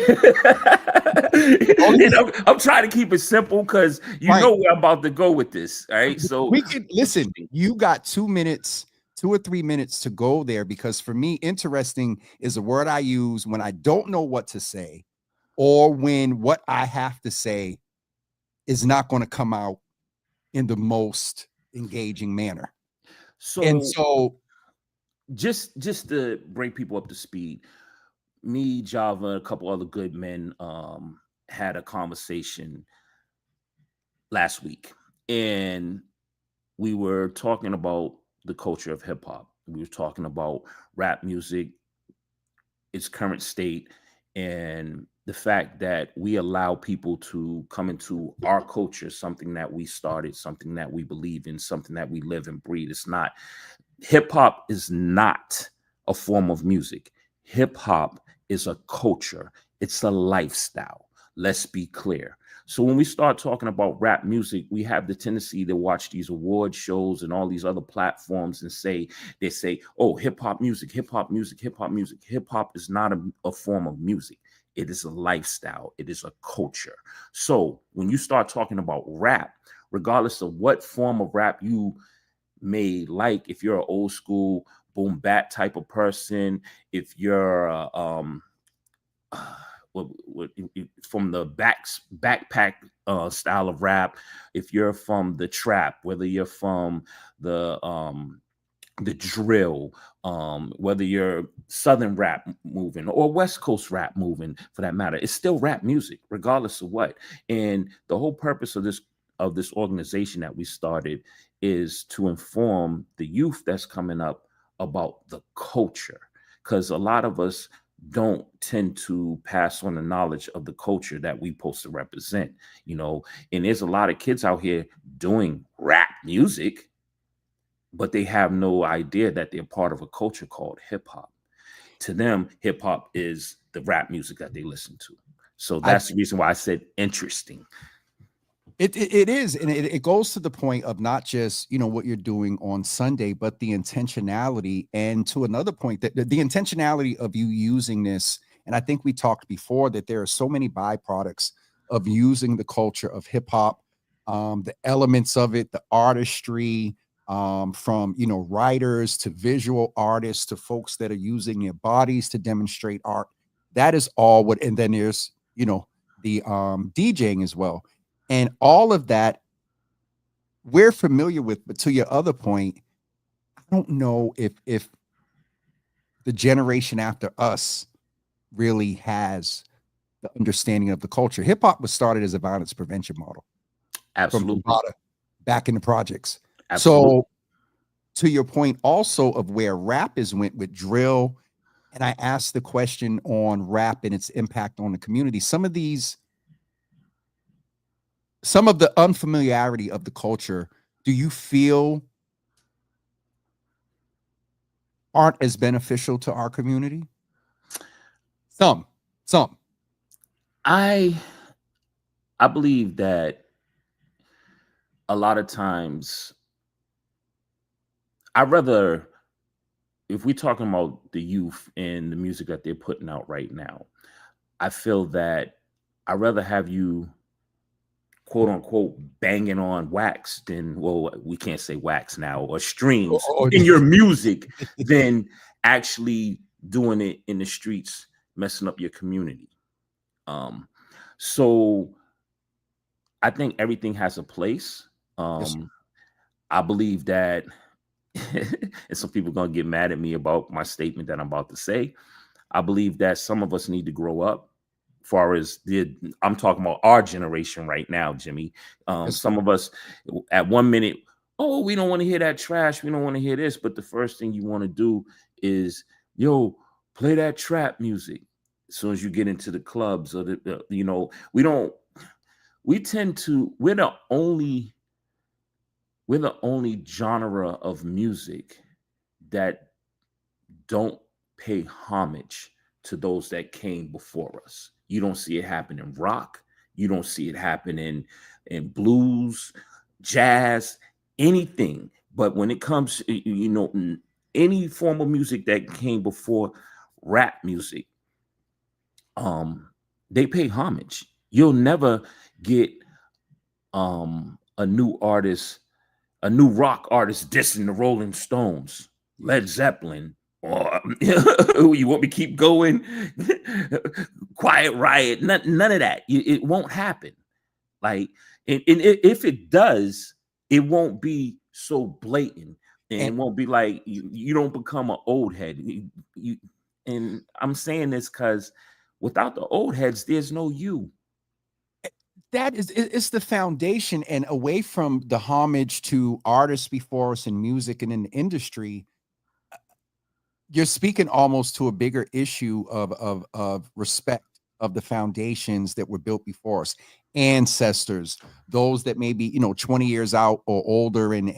trying to keep it simple because know where I'm about to go with this. All right. So we can listen. You got 2 minutes, 2 or 3 minutes to go there, because for me, interesting is a word I use when I don't know what to say, or when what I have to say is not going to come out in the most engaging manner. So just to bring people up to speed, me, Java, and a couple other good men had a conversation last week, and we were talking about the culture of hip hop. We were talking about rap music, its current state, and the fact that we allow people to come into our culture, something that we started, something that we believe in, something that we live and breathe. It's not, hip hop is not a form of music. Hip hop is a culture, it's a lifestyle. Let's be clear. So when we start talking about rap music, we have the tendency to watch these award shows and all these other platforms and say, oh, hip hop music, hip hop music, hip hop music. Hip hop is not a form of music. It is a lifestyle. It is a culture. So when you start talking about rap, regardless of what form of rap you may like, if you're an old school boom bap type of person, if you're from the backpack style of rap, if you're from the trap, whether you're from the drill, whether you're Southern rap moving or West Coast rap moving for that matter, it's still rap music, regardless of what. And the whole purpose of this organization that we started is to inform the youth that's coming up about the culture, because a lot of us don't tend to pass on the knowledge of the culture that we supposed to represent, and there's a lot of kids out here doing rap music, but they have no idea that they're part of a culture called hip hop. To them, hip hop is the rap music that they listen to. So that's the reason why I said interesting. It is, and it goes to the point of not just what you're doing on Sunday, but the intentionality, and to another point, that the intentionality of you using this. And I think we talked before that there are so many byproducts of using the culture of hip hop, the elements of it, the artistry, from writers to visual artists to folks that are using their bodies to demonstrate art. That is all what, and then there's the DJing as well. And all of that we're familiar with, but to your other point, I don't know if the generation after us really has the understanding of the culture. Hip hop was started as a violence prevention model. Absolutely. From Nevada, back in the projects. Absolutely. So to your point also of where rap is went with drill, and I asked the question on rap and its impact on the community. Some of the unfamiliarity of the culture, do you feel aren't as beneficial to our community? Some. I believe that a lot of times, if we're talking about the youth and the music that they're putting out right now, I feel that I'd rather have you, quote unquote, banging on wax than, well, we can't say wax now, or streams in your music than actually doing it in the streets, messing up your community. So I think everything has a place. Yes. I believe that, and some people are going to get mad at me about my statement that I'm about to say. I believe that some of us need to grow up. Far as I'm talking about our generation right now, Jimmy. Yes. Some of us at 1 minute, oh, we don't want to hear that trash. We don't want to hear this. But the first thing you want to do is, play that trap music. As soon as you get into the clubs, or we're the only genre of music that don't pay homage to those that came before us. You don't see it happen in rock. You don't see it happen in blues, jazz, anything. But when it comes, any form of music that came before rap music, they pay homage. You'll never get a new rock artist dissing the Rolling Stones, Led Zeppelin, or you want me to keep going? Quiet Riot, none of that. It won't happen. Like, and if it does, it won't be so blatant, and it won't be like you don't become an old head. And I'm saying this because without the old heads, there's no you. It's the foundation, and away from the homage to artists before us in music and in the industry, you're speaking almost to a bigger issue of respect of the foundations that were built before us, ancestors, those that may be 20 years out or older, and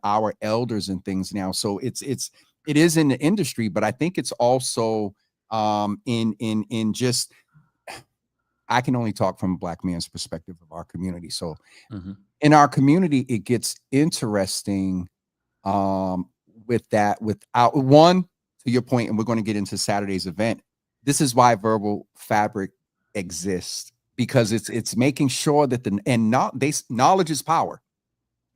our elders and things now. So it is in the industry, but I think it's also in just, I can only talk from a Black man's perspective of our community. So in our community, it gets interesting with that, without one, to your point, and we're going to get into Saturday's event. This is why verbal fabric exists, because it's making sure that knowledge is power.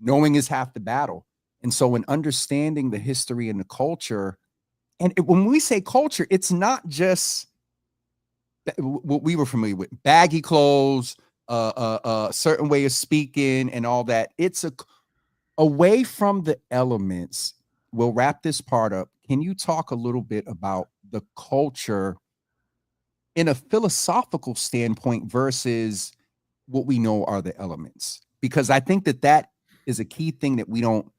Knowing is half the battle. And so in understanding the history and the culture, and when we say culture, it's not just what we were familiar with, baggy clothes, a certain way of speaking and all that. It's away from the elements. We'll wrap this part up. Can you talk a little bit about the culture in a philosophical standpoint versus what we know are the elements? Because I think that is a key thing that we don't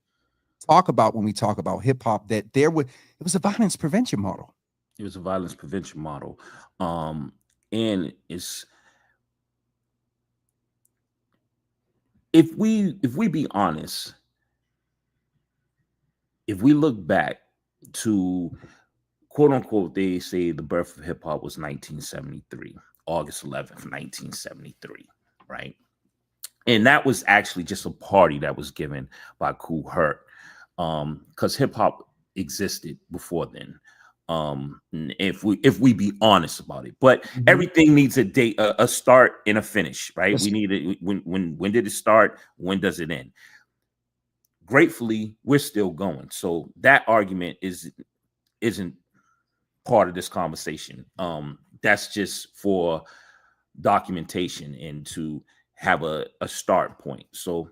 talk about when we talk about hip hop, that it was a violence prevention model. It was a violence prevention model. And it's, if we be honest, if we look back to, quote unquote, they say the birth of hip hop was 1973, August 11th, 1973, right? And that was actually just a party that was given by Kool Herc, because hip hop existed before then. If we be honest about it, but everything needs a date, a start and a finish, right? We need it. When did it start? When does it end? Gratefully, we're still going. So that argument isn't part of this conversation. That's just for documentation and to have a start point. So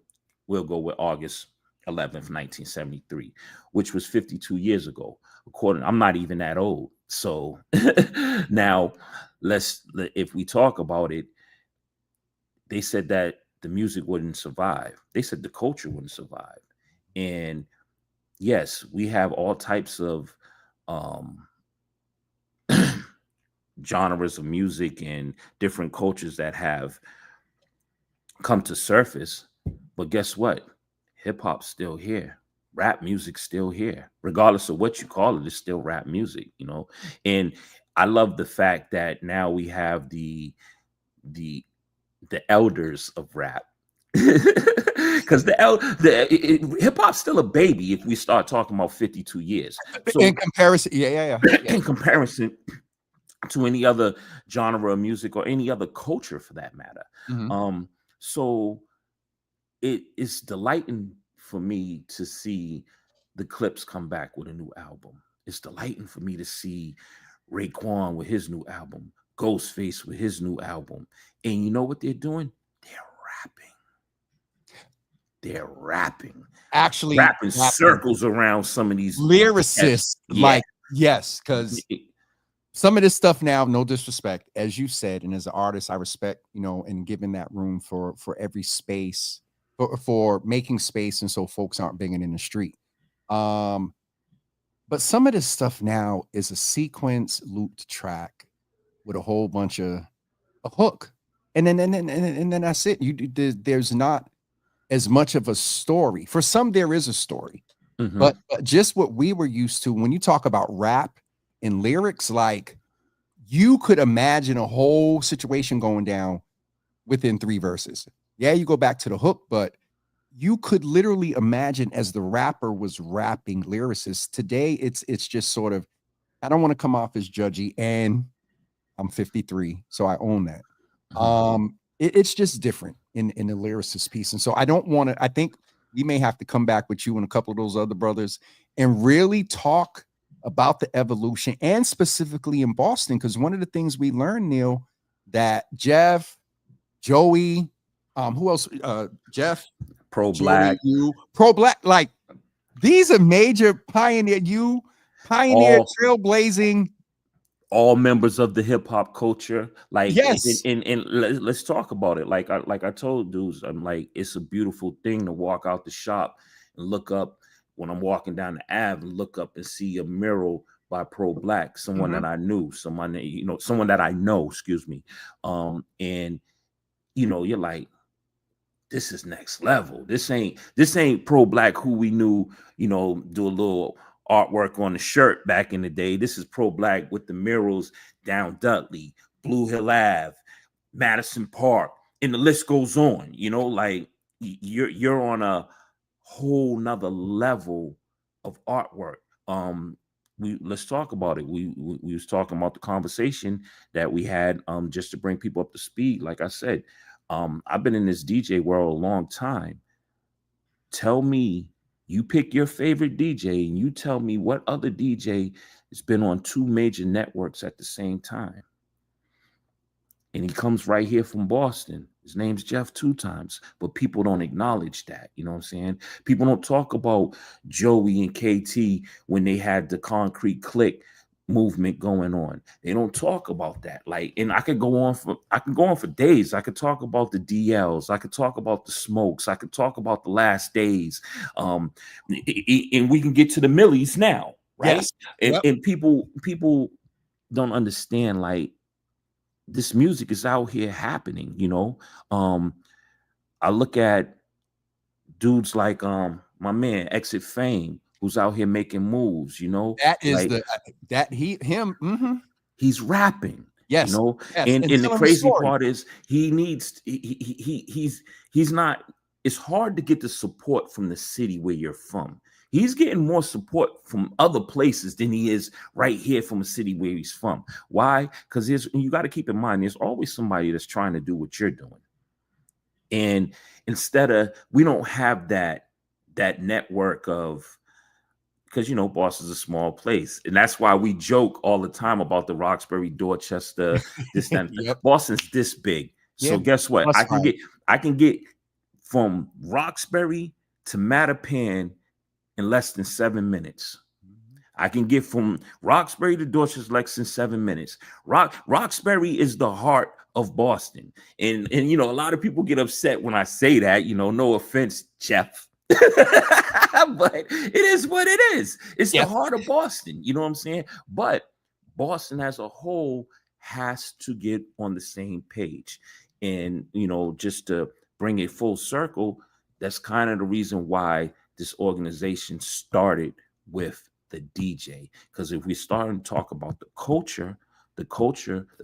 we'll go with August 11th, 1973, which was 52 years ago. I'm not even that old. So now if we talk about it, they said that the music wouldn't survive. They said the culture wouldn't survive. And yes, we have all types of genres of music and different cultures that have come to surface. But guess what? Hip hop's still here. Rap music's still here. Regardless of what you call it, it's still rap music, And I love the fact that now we have the elders of rap. Because hip hop's still a baby if we start talking about 52 years. So, in comparison, yeah. In comparison to any other genre of music or any other culture for that matter. So it is delighting for me to see the Clips come back with a new album. It's delighting for me to see Raekwon with his new album, Ghostface with his new album. And you know what they're doing? They're rapping. Actually, rapping circles around some of these lyricists. Yes, because some of this stuff now, no disrespect, as you said, and as an artist, I respect, and giving that room for every space, for making space, and so folks aren't banging in the street. But some of this stuff now is a sequence looped track with a whole bunch of a hook, and then that's it. There's not as much of a story. For some, there is a story, but just what we were used to when you talk about rap and lyrics, like you could imagine a whole situation going down within 3 verses. Yeah, you go back to the hook, but you could literally imagine as the rapper was rapping lyricists. Today, it's just sort of, I don't want to come off as judgy, and I'm 53, so I own that. It's just different in the lyricist piece. And so I think we may have to come back with you and a couple of those other brothers and really talk about the evolution, and specifically in Boston, because one of the things we learned, Neil, that Jeff, Joey, who else? Jeff, Pro Black, like these are major trailblazing all members of the hip hop culture. Like, Yes. and let's talk about it. Like I told dudes, I'm like, it's a beautiful thing to walk out the shop and look up when I'm walking down the Ave and look up and see a mural by Pro Black, someone that I knew, someone that I know, excuse me. And you're like, this is next level. This ain't Pro Black who we knew, do a little artwork on the shirt back in the day. This is Pro Black with the murals down Dudley, Blue Hill Ave, Madison Park, and the list goes on. Like you're on a whole nother level of artwork. Let's talk about it. We was talking about the conversation that we had, just to bring people up to speed. Like I said, I've been in this DJ world a long time. Tell me, you pick your favorite DJ and you tell me what other DJ has been on 2 major networks at the same time. And he comes right here from Boston. His name's Jeff 2 Times, but people don't acknowledge that. You know what I'm saying? People don't talk about Joey and KT when they had the Concrete Click movement going on. They don't talk about that. Like, and I can go on for days. I could talk about the DLs. I could talk about the Smokes. I could talk about the Last Days. And we can get to the Millies now, right? Yes. And people don't understand, like, this music is out here happening, I look at dudes like my man Exit Fame, who's out here making moves, That is like, he's rapping. Yes. And the crazy part is he's not, it's hard to get the support from the city where you're from. He's getting more support from other places than he is right here from a city where he's from. Why? Because you got to keep in mind, there's always somebody that's trying to do what you're doing. And we don't have that network of, because Boston's a small place, and that's why we joke all the time about the Roxbury, Dorchester, this that. Yep. Boston's this big, so guess what? I can get from Roxbury to Mattapan in less than 7 minutes. I can get from Roxbury to Dorchester less than 7 minutes. Roxbury is the heart of Boston, and a lot of people get upset when I say that. No offense, Jeff. But it is what it is. It's the heart of Boston. You know what I'm saying? But Boston as a whole has to get on the same page. And, just to bring it full circle, that's kind of the reason why this organization started with the DJ. Because if we start and talk about the culture, the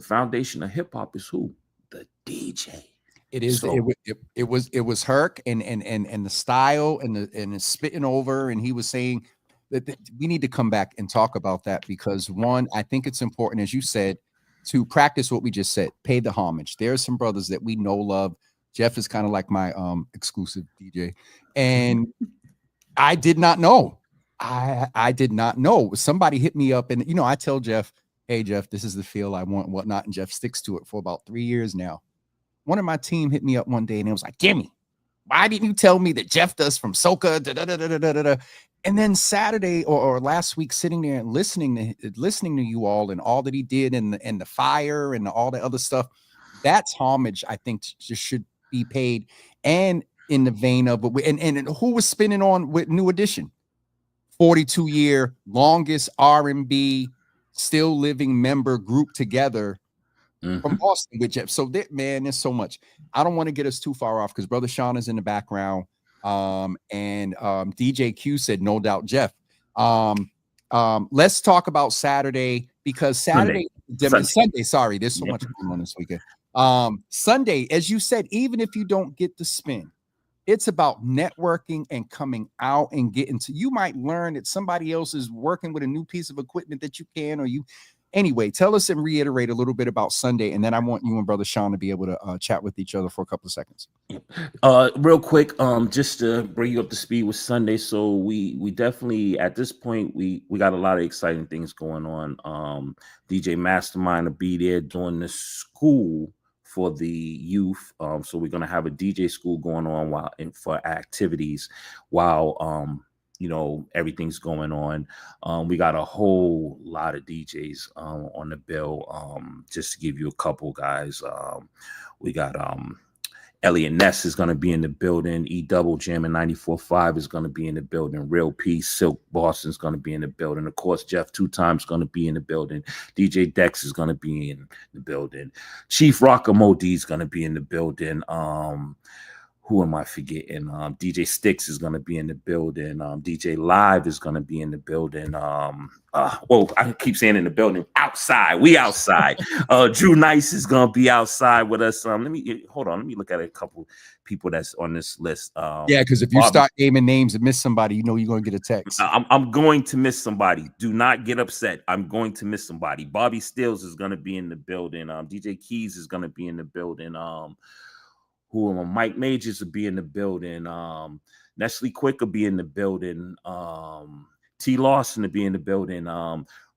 foundation of hip hop is who? The DJ. It is. So, it was Herc and the style and the spitting over, and he was saying that we need to come back and talk about that, because one, I think it's important, as you said, to practice what we just said, pay the homage. There are some brothers that we know, love. Jeff is kind of like my exclusive DJ, and I did not know. I did not know. Somebody hit me up, and I tell Jeff, "Hey Jeff, this is the feel I want, whatnot," and Jeff sticks to it for about 3 years now. One of my team hit me up one day and it was like, "Gimme, why didn't you tell me that Jeff does from Soca?" And then Saturday or last week, sitting there and listening to you all and all that he did and the fire and all the other stuff, that's homage I think just should be paid. And in the vein of, and who was spinning on with New Edition, 42-year longest R&B still living member group together. From Boston with Jeff. So there's so much. I don't want to get us too far off because Brother Sean is in the background. And DJ Q said, "No doubt, Jeff." Let's talk about Saturday, because Sunday. Sorry, there's so much going on this weekend. Sunday, as you said, even if you don't get the spin, it's about networking and coming out and getting to. You might learn that somebody else is working with a new piece of equipment that you can, or you. Anyway, tell us and reiterate a little bit about Sunday, and then I want you and Brother Sean to be able to chat with each other for a couple of seconds. Real quick, just to bring you up to speed with Sunday. So we definitely, at this point, we got a lot of exciting things going on. DJ Mastermind will be there doing the school for the youth. So we're gonna have a DJ school going on for activities while everything's going on. We got a whole lot of DJs on the bill. Just to give you a couple guys, we got Ellie and Ness is going to be in the building. E Double Jam and 94.5 is going to be in the building. Real Peace, Silk Boston is going to be in the building. Of course, Jeff 2 Times is going to be in the building. DJ Dex is going to be in the building. Chief Rockamodi is going to be in the building. Who am I forgetting? DJ Sticks is going to be in the building. DJ Live is going to be in the building. I keep saying in the building. Outside. We outside. Drew Nice is going to be outside with us. Let me look at a couple people that's on this list. Yeah, because if you start naming names and miss somebody, you're going to get a text. I'm going to miss somebody. Do not get upset. I'm going to miss somebody. Bobby Stills is going to be in the building. DJ Keys is going to be in the building. Mike Majors will be in the building. Nestle Quick will be in the building. T Lawson will be in the building.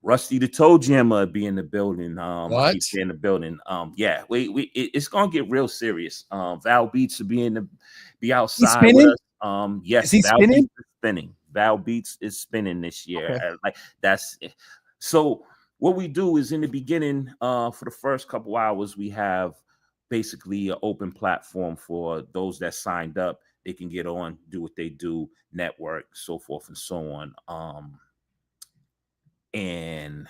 Rusty the Toe Jammer will be in the building. What? In the building. It's gonna get real serious. Val Beats will be outside with us. Yes, is he Val spinning? Beats is spinning. Val Beats is spinning this year. Okay. That's so. What we do is in the beginning, for the first couple hours, we have basically an open platform for those that signed up. They can get on, do what they do, network, so forth and so on. And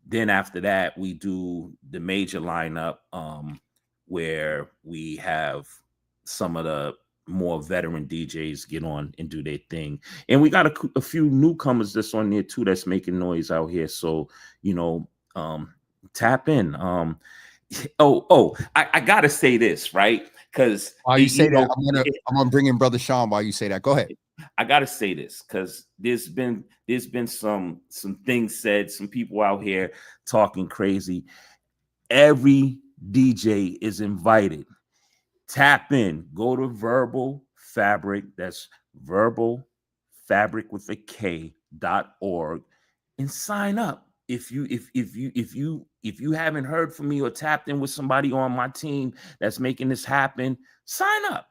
then after that, we do the major lineup, where we have some of the more veteran DJs get on and do their thing. And we got a few newcomers that's on there too that's making noise out here. So, tap in. I gotta say this, right? Because while you say that, I'm gonna bring in Brother Sean while you say that. Go ahead. I gotta say this because there's been some things said, some people out here talking crazy. Every DJ is invited. Tap in, go to Verbal Fabric, that's Verbal Fabric with a K.org, and sign up. If you haven't heard from me or tapped in with somebody on my team that's making this happen, sign up.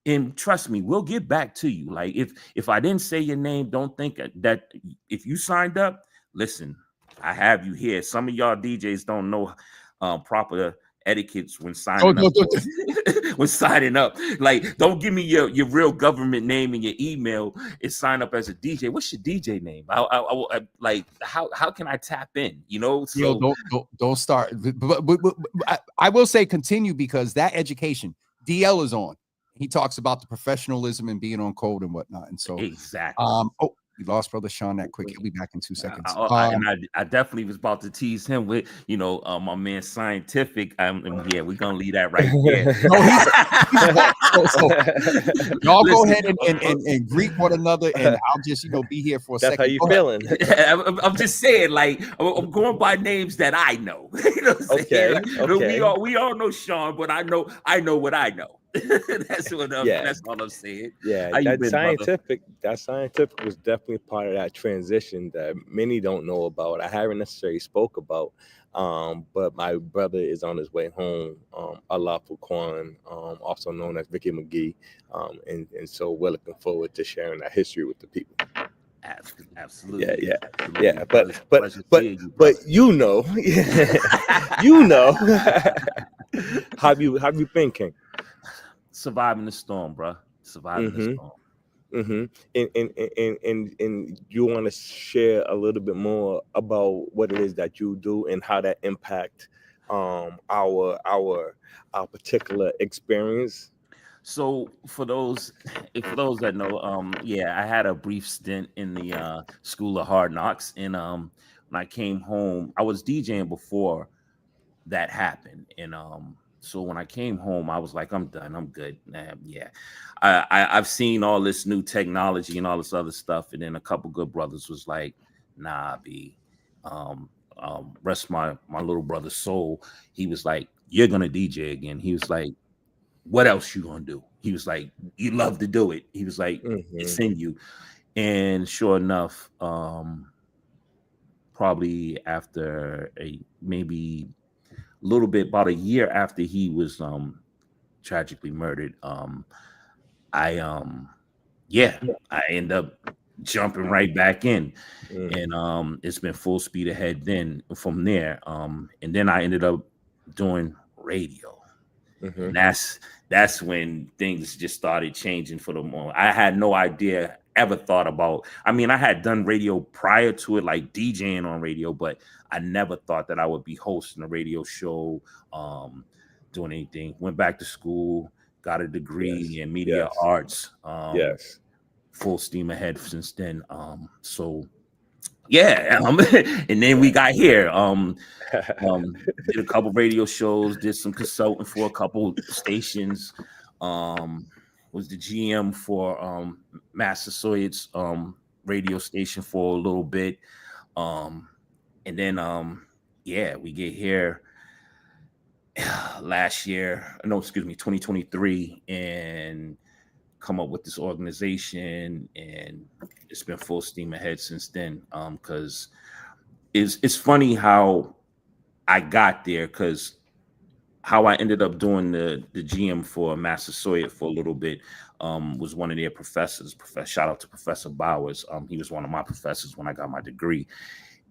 And trust me, we'll get back to you. Like if I didn't say your name, don't think that if you signed up, listen, I have you here. Some of y'all DJs don't know proper etiquettes when signing up. When signing up, like, don't give me your real government name and your email and sign up as a DJ. What's your DJ name? I like how can I tap in? So don't start. But I will say continue, because that education. DL is on. He talks about the professionalism and being on code and whatnot. And so exactly. We lost Brother Sean that quick. He'll be back in 2 seconds. I definitely was about to tease him with, my man Scientific. Yeah, we're gonna leave that right there. Y'all go ahead and greet one another, and I'll just be here for a second. That's how you feeling? I'm just saying, like, I'm going by names that I know. Okay. We all know Sean, but I know what I know. That's all I'm saying. Yeah, that scientific was definitely part of that transition that many don't know about. I haven't necessarily spoke about, but my brother is on his way home. Allah Fukwan, also known as Vicky McGee, and so we're looking forward to sharing that history with the people. Absolutely. Yeah. But you know, how you been, King? Surviving the storm, bro. Surviving the storm. Mm-hmm. And you want to share a little bit more about what it is that you do and how that impact our particular experience. So for those that know, I had a brief stint in the School of Hard Knocks, and when I came home, I was DJing before that happened, and so when I came home, I was like, I'm done. I'm good. I've seen all this new technology and all this other stuff. And then a couple good brothers was like, nah, B. Rest my little brother's soul. He was like, you're going to DJ again. He was like, what else you going to do? He was like, you love to do it. He was like, it's in you. And sure enough, probably after maybe little bit about a year after he was tragically murdered, I end up jumping right back in. And it's been full speed ahead then from there. And then I ended up doing radio. And that's when things just started changing for the moment. I had no idea, ever thought about. I mean, I had done radio prior to it, like DJing on radio, but I never thought that I would be hosting a radio show, doing anything. Went back to school, got a degree in media arts. Full steam ahead since then. So yeah, and then we got here. Did a couple radio shows, did some consulting for a couple stations. Was the GM for Massasoit's radio station for a little bit. And then we get here last year. No, excuse me, 2023, and come up with this organization, and it's been full steam ahead since then. Because it's funny how I got there, because how I ended up doing the GM for Massasoit for a little bit was one of their professors. Shout out to Professor Bowers. He was one of my professors when I got my degree,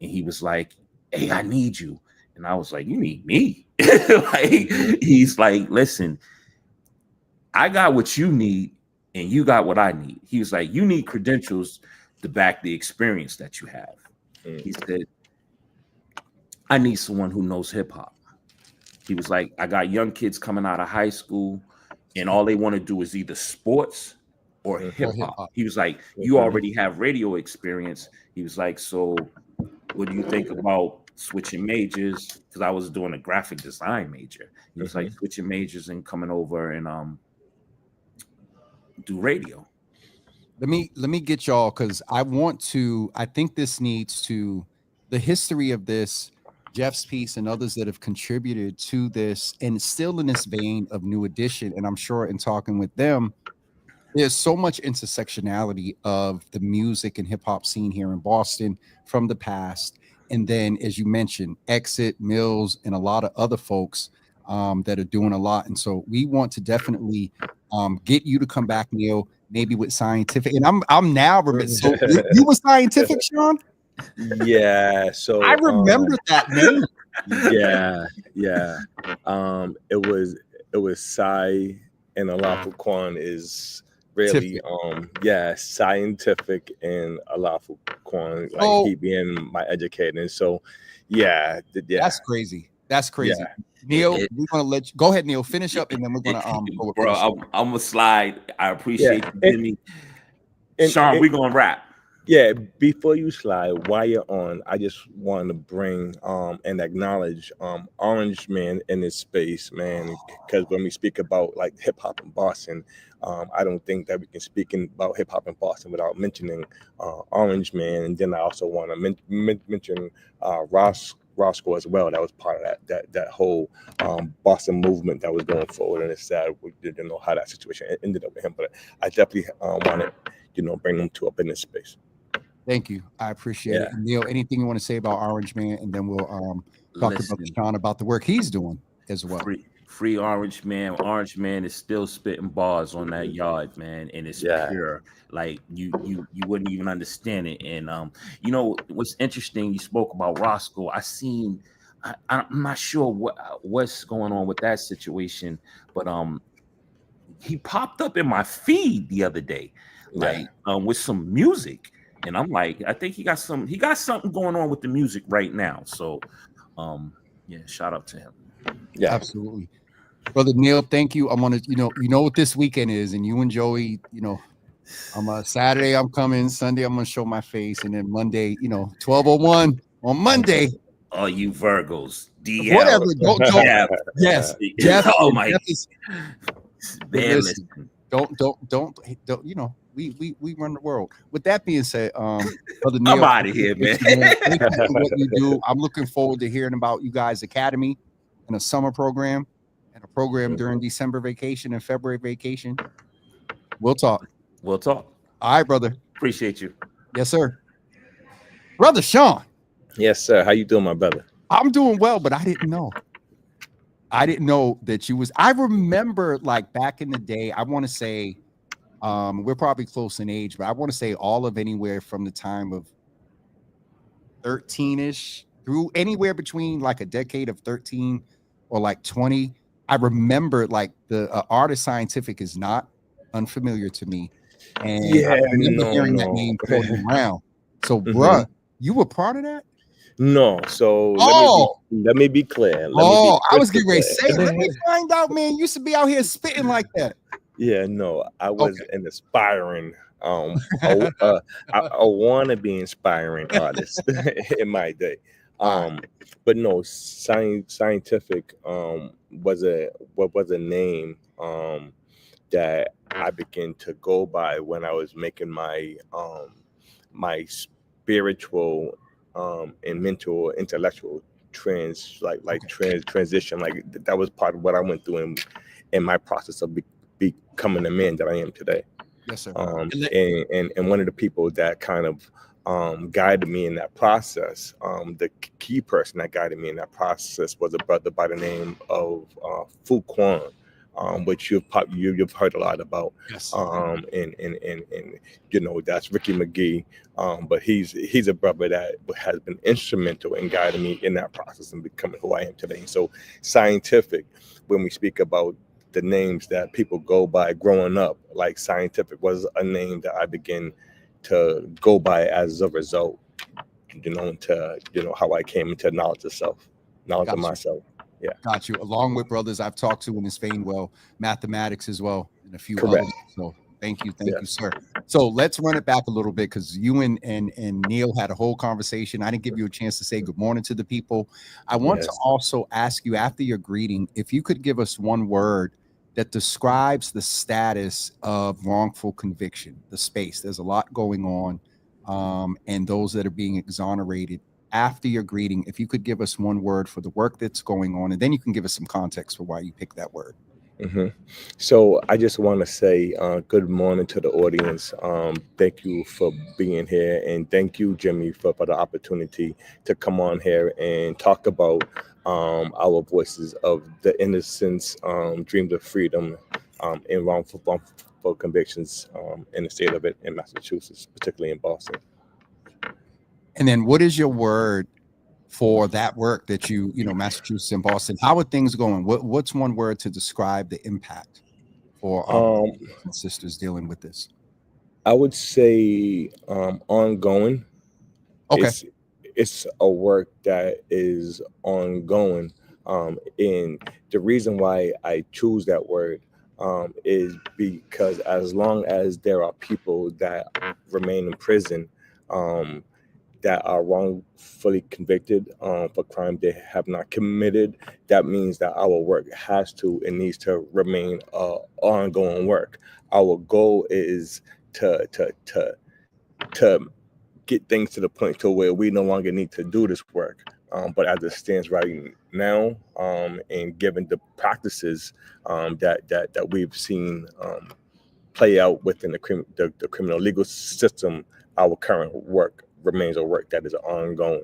and he was like, "Hey, I need you," and I was like, "You need me?" He's like, "Listen, I got what you need, and you got what I need." He was like, "You need credentials to back the experience that you have." He said, "I need someone who knows hip hop." He was like, "I got young kids coming out of high school, and all they want to do is either sports or hip hop." He was like, "You already have radio experience." He was like, "So what do you think about switching majors?" Because I was doing a graphic design major. He was like, switching majors and coming over and do radio. Let me get y'all, because I think this needs to, the history of this, Jeff's piece and others that have contributed to this, and still in this vein of New Edition, and I'm sure in talking with them, there's so much intersectionality of the music and hip hop scene here in Boston from the past. And then, as you mentioned, Exit, Mills, and a lot of other folks that are doing a lot. And so we want to definitely get you to come back, Neil, maybe with Scientific. And I'm now, so you were Scientific, Sean? Yeah, so I remember that name. It was Sci, and Alafu Kwan is really Scientific, and Alafu Kwan, like he being my educator. And so that's crazy. Yeah. Neil, we're gonna let you go ahead, Neil, finish up, and then we're gonna go with I'm gonna slide. I appreciate you, Jimmy. Sean, we're gonna wrap. Yeah, before you slide, while you're on, I just want to bring and acknowledge Orange Man in this space, man, because when we speak about like hip hop in Boston, I don't think that we can speak about hip hop in Boston without mentioning Orange Man. And then I also want to mention Roscoe as well. That was part of that whole Boston movement that was going forward, and it's sad we didn't know how that situation ended up with him, but I definitely want to bring them to up in this space. Thank you. I appreciate it. Neil, anything you want to say about Orange Man? And then we'll talk about Sean about the work he's doing as well. Free Orange Man. Orange Man is still spitting bars on that yard, man, and it's pure. Like you wouldn't even understand it. And what's interesting, you spoke about Roscoe. I'm not sure what's going on with that situation, but he popped up in my feed the other day, with some music. And I'm like, I think he got something going on with the music right now. So shout out to him. Yeah, absolutely. Brother Neil, thank you. I'm gonna, you know what this weekend is, and you and Joey, I'm Saturday I'm coming, Sunday I'm gonna show my face, and then Monday, 12:01 on Monday. Oh, you Virgos, DL. Whatever. Don't. Yes. Jeff. Oh my. Don't. We run the world. With that being said, Brother Neil, I'm out of here, man. Thank you for what you do. I'm looking forward to hearing about you guys' academy and a summer program and a program during December vacation and February vacation. We'll talk. All right, brother. Appreciate you. Yes, sir. Brother Sean. Yes, sir. How you doing, my brother? I'm doing well, but I didn't know that you was. I remember like back in the day, I want to say We're probably close in age, but I want to say all of anywhere from the time of 13-ish through anywhere between like a decade of 13 or like 20. I remember like the Art of Scientific is not unfamiliar to me. And I remember hearing that name floating around. So, bruh, you were part of that? No. So let me be clear. I was getting ready to say, let me find out, man. You used to be out here spitting like that. Yeah, no, I was an aspiring, a wannabe inspiring artist in my day. But no, scientific was a name that I began to go by when I was making my my spiritual and mental intellectual transition. Like that was part of what I went through in my process of becoming the man that I am today. Yes, sir. And one of the people that kind of guided me in that process, the key person that guided me in that process was a brother by the name of Fu Quan, which you've heard a lot about. Yes. And you know, that's Ricky McGee. But he's a brother that has been instrumental in guiding me in that process and becoming who I am today. And so scientific, when we speak about the names that people go by growing up, like scientific was a name that I began to go by as a result, to how I came into knowledge of self, knowledge of myself. Yeah. Got you. Along with brothers I've talked to in this vein, mathematics as well, and a few Correct. others. So thank you, sir. So let's run it back a little bit because you and Neil had a whole conversation. I didn't give you a chance to say good morning to the people. I want to also ask you, after your greeting, if you could give us one word that describes the status of wrongful conviction, the space. There's a lot going on, and those that are being exonerated. After your greeting, if you could give us one word for the work that's going on, and then you can give us some context for why you picked that word. So I just want to say good morning to the audience. Thank you for being here, and thank you, Jimmy, for the opportunity to come on here and talk about our voices of the innocence, dreams of freedom, and wrongful convictions in the state of it in Massachusetts, particularly in Boston. And then what is your word for that work that you Massachusetts and Boston? How are things going? What's one word to describe the impact for our sisters dealing with this? I would say ongoing. Okay. It's a work that is ongoing. And the reason why I choose that word is because as long as there are people that remain in prison that are wrongfully convicted for crime they have not committed, that means that our work has to and needs to remain ongoing work. Our goal is to get things to the point to where we no longer need to do this work. But as it stands right now, and given the practices that we've seen play out within the criminal legal system, our current work remains a work that is ongoing.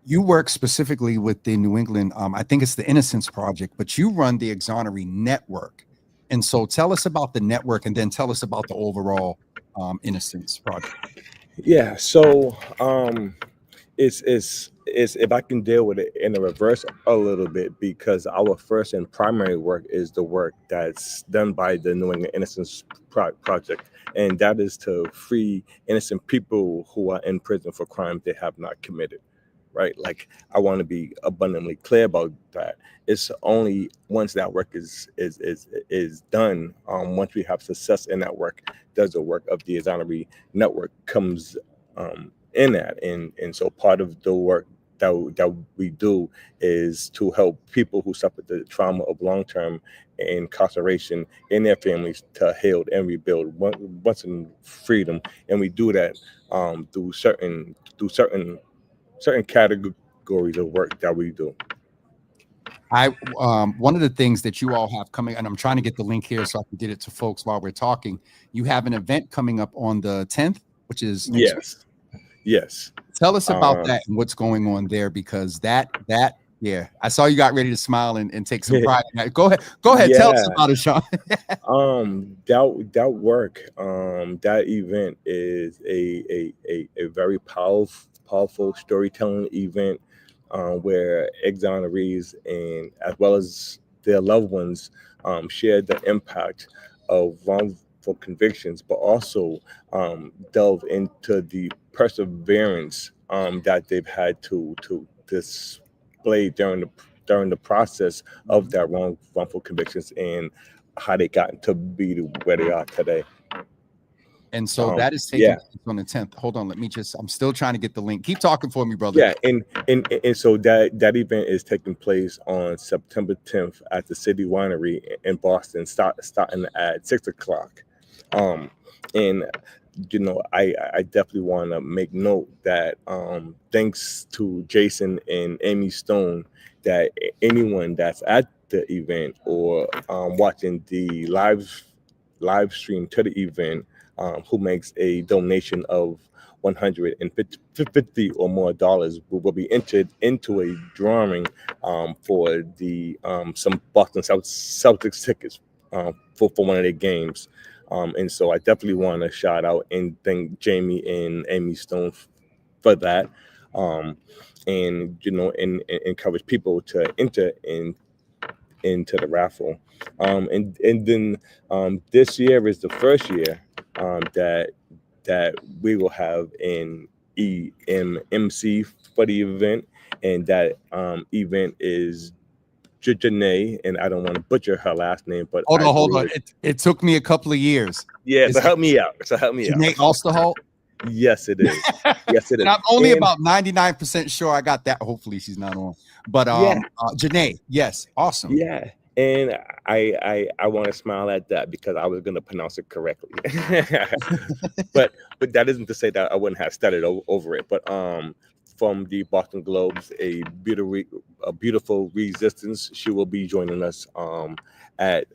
You work specifically with the New England, I think it's the Innocence Project, but you run the Exoneree Network. And so tell us about the network and then tell us about the overall Innocence Project. Yeah, so it's if I can deal with it in the reverse a little bit, because our first and primary work is the work that's done by the New England Innocence Project, and that is to free innocent people who are in prison for crimes they have not committed. Right? Like, I want to be abundantly clear about that. It's only once that work is done, once we have success in that work, does the work of the Exoneree Network comes in that. And so part of the work that we do is to help people who suffer the trauma of long-term incarceration in their families to heal and rebuild once in freedom. And we do that through certain categories of work that we do. One of the things that you all have coming, and I'm trying to get the link here so I can get it to folks while we're talking. You have an event coming up on the 10th, which is next week. Yes. Tell us about that and what's going on there, because that Yeah, I saw you got ready to smile and take some pride in that. Go ahead, tell us about it, Sean. That work, that event is a very powerful storytelling event, where exonerees and as well as their loved ones share the impact of wrongful convictions, but also delve into the perseverance that they've had to display during the process of that wrongful convictions and how they got to be where they are today. And so that is taking place on the 10th. Hold on, I'm still trying to get the link. Keep talking for me, brother. Yeah, and so that event is taking place on September 10th at the City Winery in Boston, starting at 6:00. And I definitely want to make note that thanks to Jason and Amy Stone, that anyone that's at the event or watching the live stream to the event, who makes a donation of $150 or more will be entered into a drawing for the some Boston Celtics tickets for one of their games. And so I definitely want to shout out and thank Jamie and Amy Stone for that. And encourage people to enter into the raffle. And then this year is the first year that we will have an EMC for the event, and that event is Janae, and I don't want to butcher her last name, but hold on. It took me a couple of years. Yeah, so help me out. Janae Osterholt? Yes, it is. Yes, it is. And I'm only about 99% sure I got that. Hopefully she's not on. But Janae, yes, awesome. Yeah. And I want to smile at that because I was going to pronounce it correctly. but that isn't to say that I wouldn't have studied over it. But from the Boston Globes, a beautiful resistance, she will be joining us at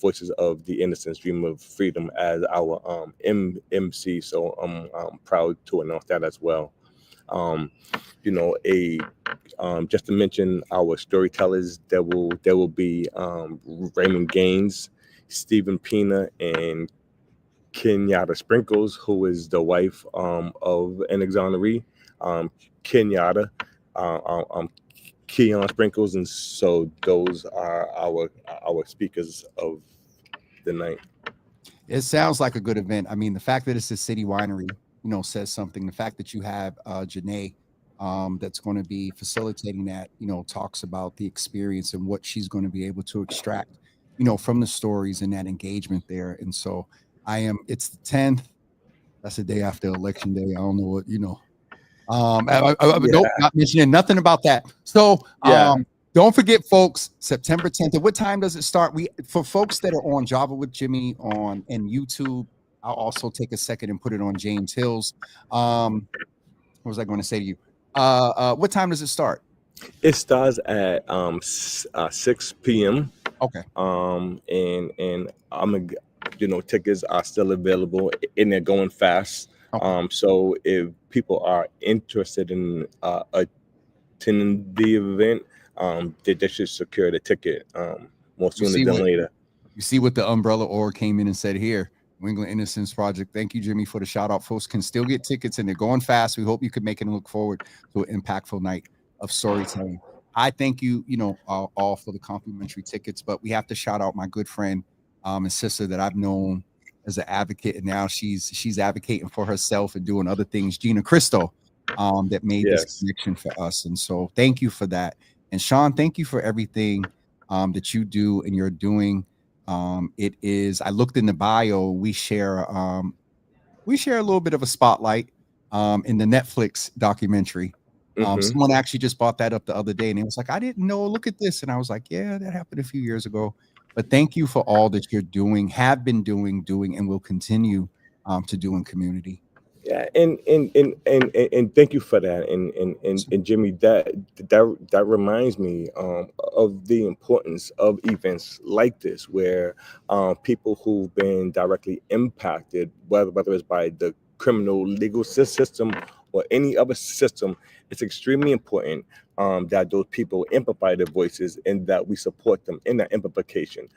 Voices of the Innocence, Dream of Freedom as our MC. So I'm proud to announce that as well. Just to mention our storytellers, there will be Raymond Gaines, Stephen Pina, and Kenyatta Sprinkles, who is the wife of an exoneree, Kenyatta, Keon Sprinkles, and so those are our speakers of the night. It sounds like a good event. I mean, the fact that it's a City Winery, says something. The fact that you have Janae that's going to be facilitating that, talks about the experience and what she's going to be able to extract, from the stories and that engagement there. And so it's the 10th. That's the day after election day. I don't know what, nope, not mentioning nothing about that. So don't forget, folks, September 10th. At what time does it start? For folks that are on Java with Jimmy and YouTube, I'll also take a second and put it on James Hills. What was I going to say to you? What time does it start? It starts at 6 p.m. Okay. And I'm tickets are still available and they're going fast. Okay. So if people are interested in attending the event, they should secure the ticket more sooner than later. You see what the umbrella or came in and said here. New England Innocence Project. Thank you, Jimmy, for the shout out. Folks can still get tickets and they're going fast. We hope you can make it and look forward to an impactful night of storytelling. I thank you, all for the complimentary tickets, but we have to shout out my good friend and sister that I've known as an advocate, and now she's advocating for herself and doing other things, Gina Cristo, that made this connection for us. And so thank you for that. And Sean, thank you for everything that you do and you're doing. It is, I looked in the bio, we share a little bit of a spotlight in the Netflix documentary. Someone actually just brought that up the other day and it was like, I didn't know, look at this. And I was like, yeah, that happened a few years ago. But thank you for all that you're doing, have been doing, and will continue to do in community. Yeah, and thank you for that. And Jimmy, that reminds me of the importance of events like this, where people who've been directly impacted, whether it's by the criminal legal system or any other system, it's extremely important that those people amplify their voices and that we support them in that amplification.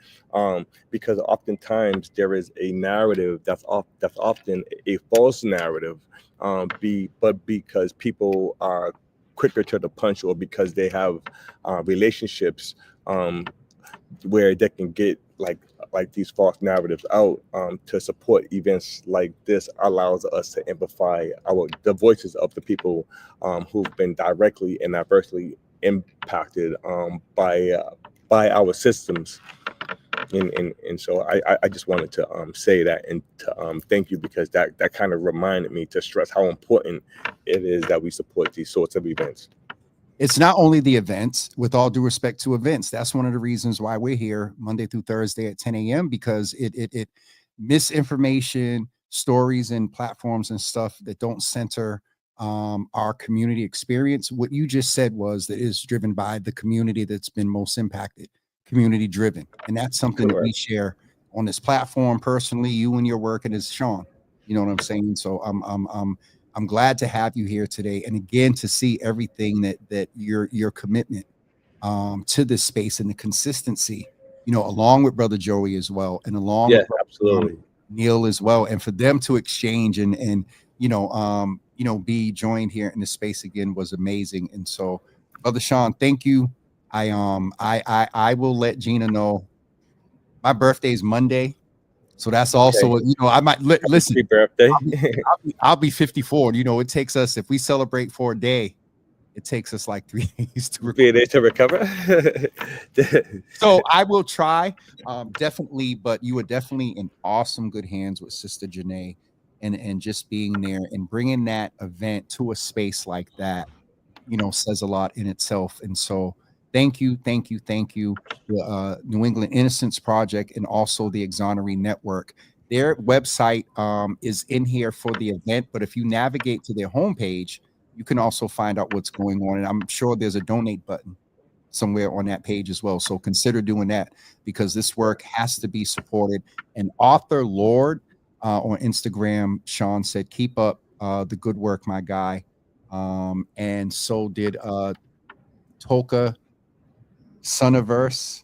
Because oftentimes there is a narrative that's often a false narrative, but because people are quicker to the punch, or because they have relationships where they can get like these false narratives out, to support events like this allows us to amplify the voices of the people who've been directly and adversely impacted by our systems. And so I just wanted to say that, and to thank you, because that kind of reminded me to stress how important it is that we support these sorts of events. It's not only the events, with all due respect to events. That's one of the reasons why we're here Monday through Thursday at 10 a.m. because it misinformation, stories and platforms and stuff that don't center our community experience. What you just said was that is driven by the community that's been most impacted, community driven. And that's something that we share on this platform personally, you and your work, and as Sean, you know what I'm saying? So I'm glad to have you here today, and again to see everything that your commitment to this space and the consistency, you know, along with Brother Joey as well, and along with absolutely Neil as well, and for them to exchange and be joined here in the space again was amazing. And so, Brother Sean, thank you. I will let Gina know my birthday is Monday. So that's also, I might listen. Happy birthday. I'll be 54. You know, it takes us, if we celebrate for a day, it takes us like 3 days to recover. So I will try, definitely. But you are definitely in awesome good hands with Sister Janae, and just being there and bringing that event to a space like that, you know, says a lot in itself. And so thank you. The New England Innocence Project and also the Exoneree Network. Their website is in here for the event, but if you navigate to their homepage, you can also find out what's going on. And I'm sure there's a donate button somewhere on that page as well. So consider doing that, because this work has to be supported. And Author Lord on Instagram, Sean said, keep up the good work, my guy. And so did Toka Soniverse.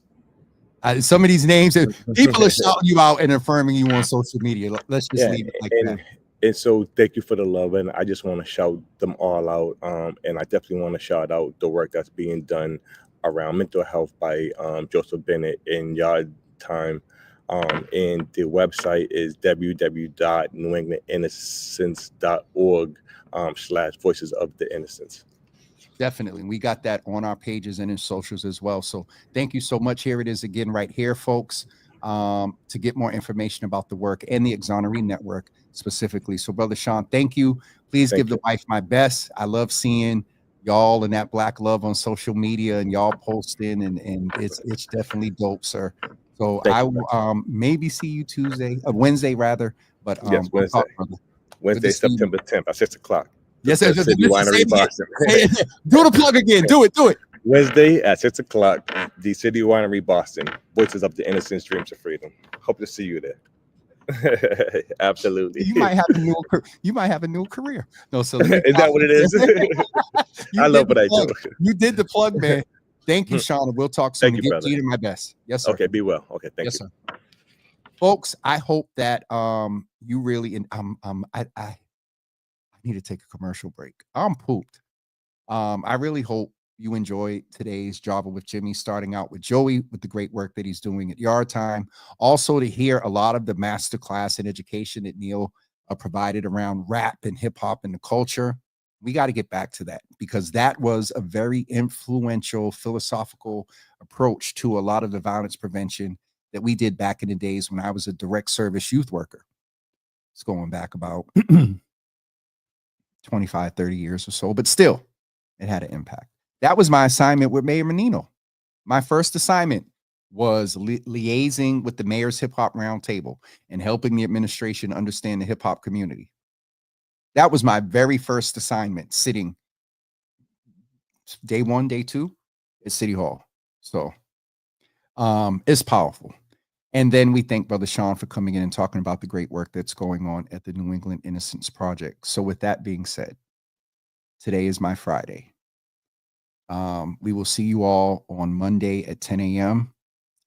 Some of these names, people are shouting you out and affirming you on social media. Let's just leave it like that. And so thank you for the love, and I just want to shout them all out. And I definitely want to shout out the work that's being done around mental health by Joseph Bennett and Yard Time. And the website is www.newenglandinnocence.org/Voices of the Innocents. Definitely. We got that on our pages and in socials as well. So thank you so much. Here it is again right here, folks, to get more information about the work and the Exoneree Network specifically. So Brother Sean, thank you. Please give the wife my best. I love seeing y'all and that black love on social media and y'all posting, and it's definitely dope, sir. So I will maybe see you Wednesday rather, but yes, Wednesday. Wednesday, September 10th at 6 o'clock. Yes, City Winery, Boston. Do the plug again. Do it. Wednesday at 6 o'clock, the City Winery, Boston. Voices of the Innocence, Dreams of Freedom. Hope to see you there. Absolutely. You might have a new career. No, so is that what it is? I love what I do. You did the plug, man. Thank you, Sean. We'll talk soon. Thank you, brother. Gina my best. Yes, sir. Okay, be well. Okay, thank you. Yes, sir. Folks, I hope that you really I need to take a commercial break. I'm pooped. I really hope you enjoy today's Java with Jimmy, starting out with Joey with the great work that he's doing at Yard Time. Also to hear a lot of the masterclass and education that Neil provided around rap and hip hop and the culture. We got to get back to that, because that was a very influential philosophical approach to a lot of the violence prevention that we did back in the days when I was a direct service youth worker. It's going back about 25, 30 years or so, but still, it had an impact. That was my assignment with Mayor Menino. My first assignment was liaising with the Mayor's Hip Hop Roundtable and helping the administration understand the hip hop community. That was my very first assignment, sitting day 1, day 2 at City Hall. So it's powerful. And then we thank Brother Sean for coming in and talking about the great work that's going on at the New England Innocence Project. So with that being said, Today is my Friday. We will see you all on Monday at 10 a.m.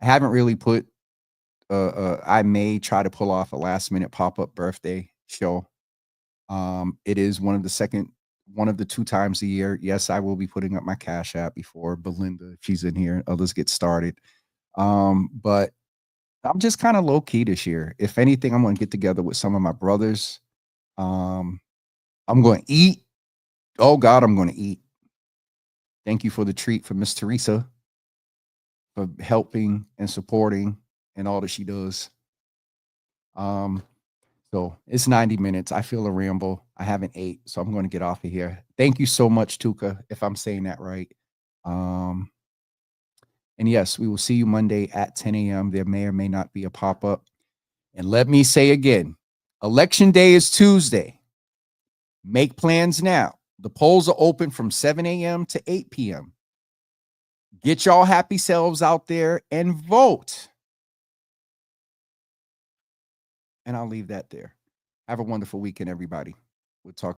I haven't really put, I may try to pull off a last minute pop-up birthday show. It is one of the 2 times a year. Yes, I will be putting up my Cash App before Belinda, if she's in here, and others get started. But I'm just kind of low key this year. If anything, I'm going to get together with some of my brothers. I'm going to eat. Oh God, I'm going to eat. Thank you for the treat for Miss Teresa for helping and supporting and all that she does. So it's 90 minutes. I feel a ramble. I haven't ate, so I'm going to get off of here. Thank you so much, Tuka, if I'm saying that right. And yes, we will see you Monday at 10 a.m. There may or may not be a pop-up. And let me say again, Election Day is Tuesday. Make plans now. The polls are open from 7 a.m. to 8 p.m. Get y'all happy selves out there and vote. And I'll leave that there. Have a wonderful weekend, everybody. We'll talk.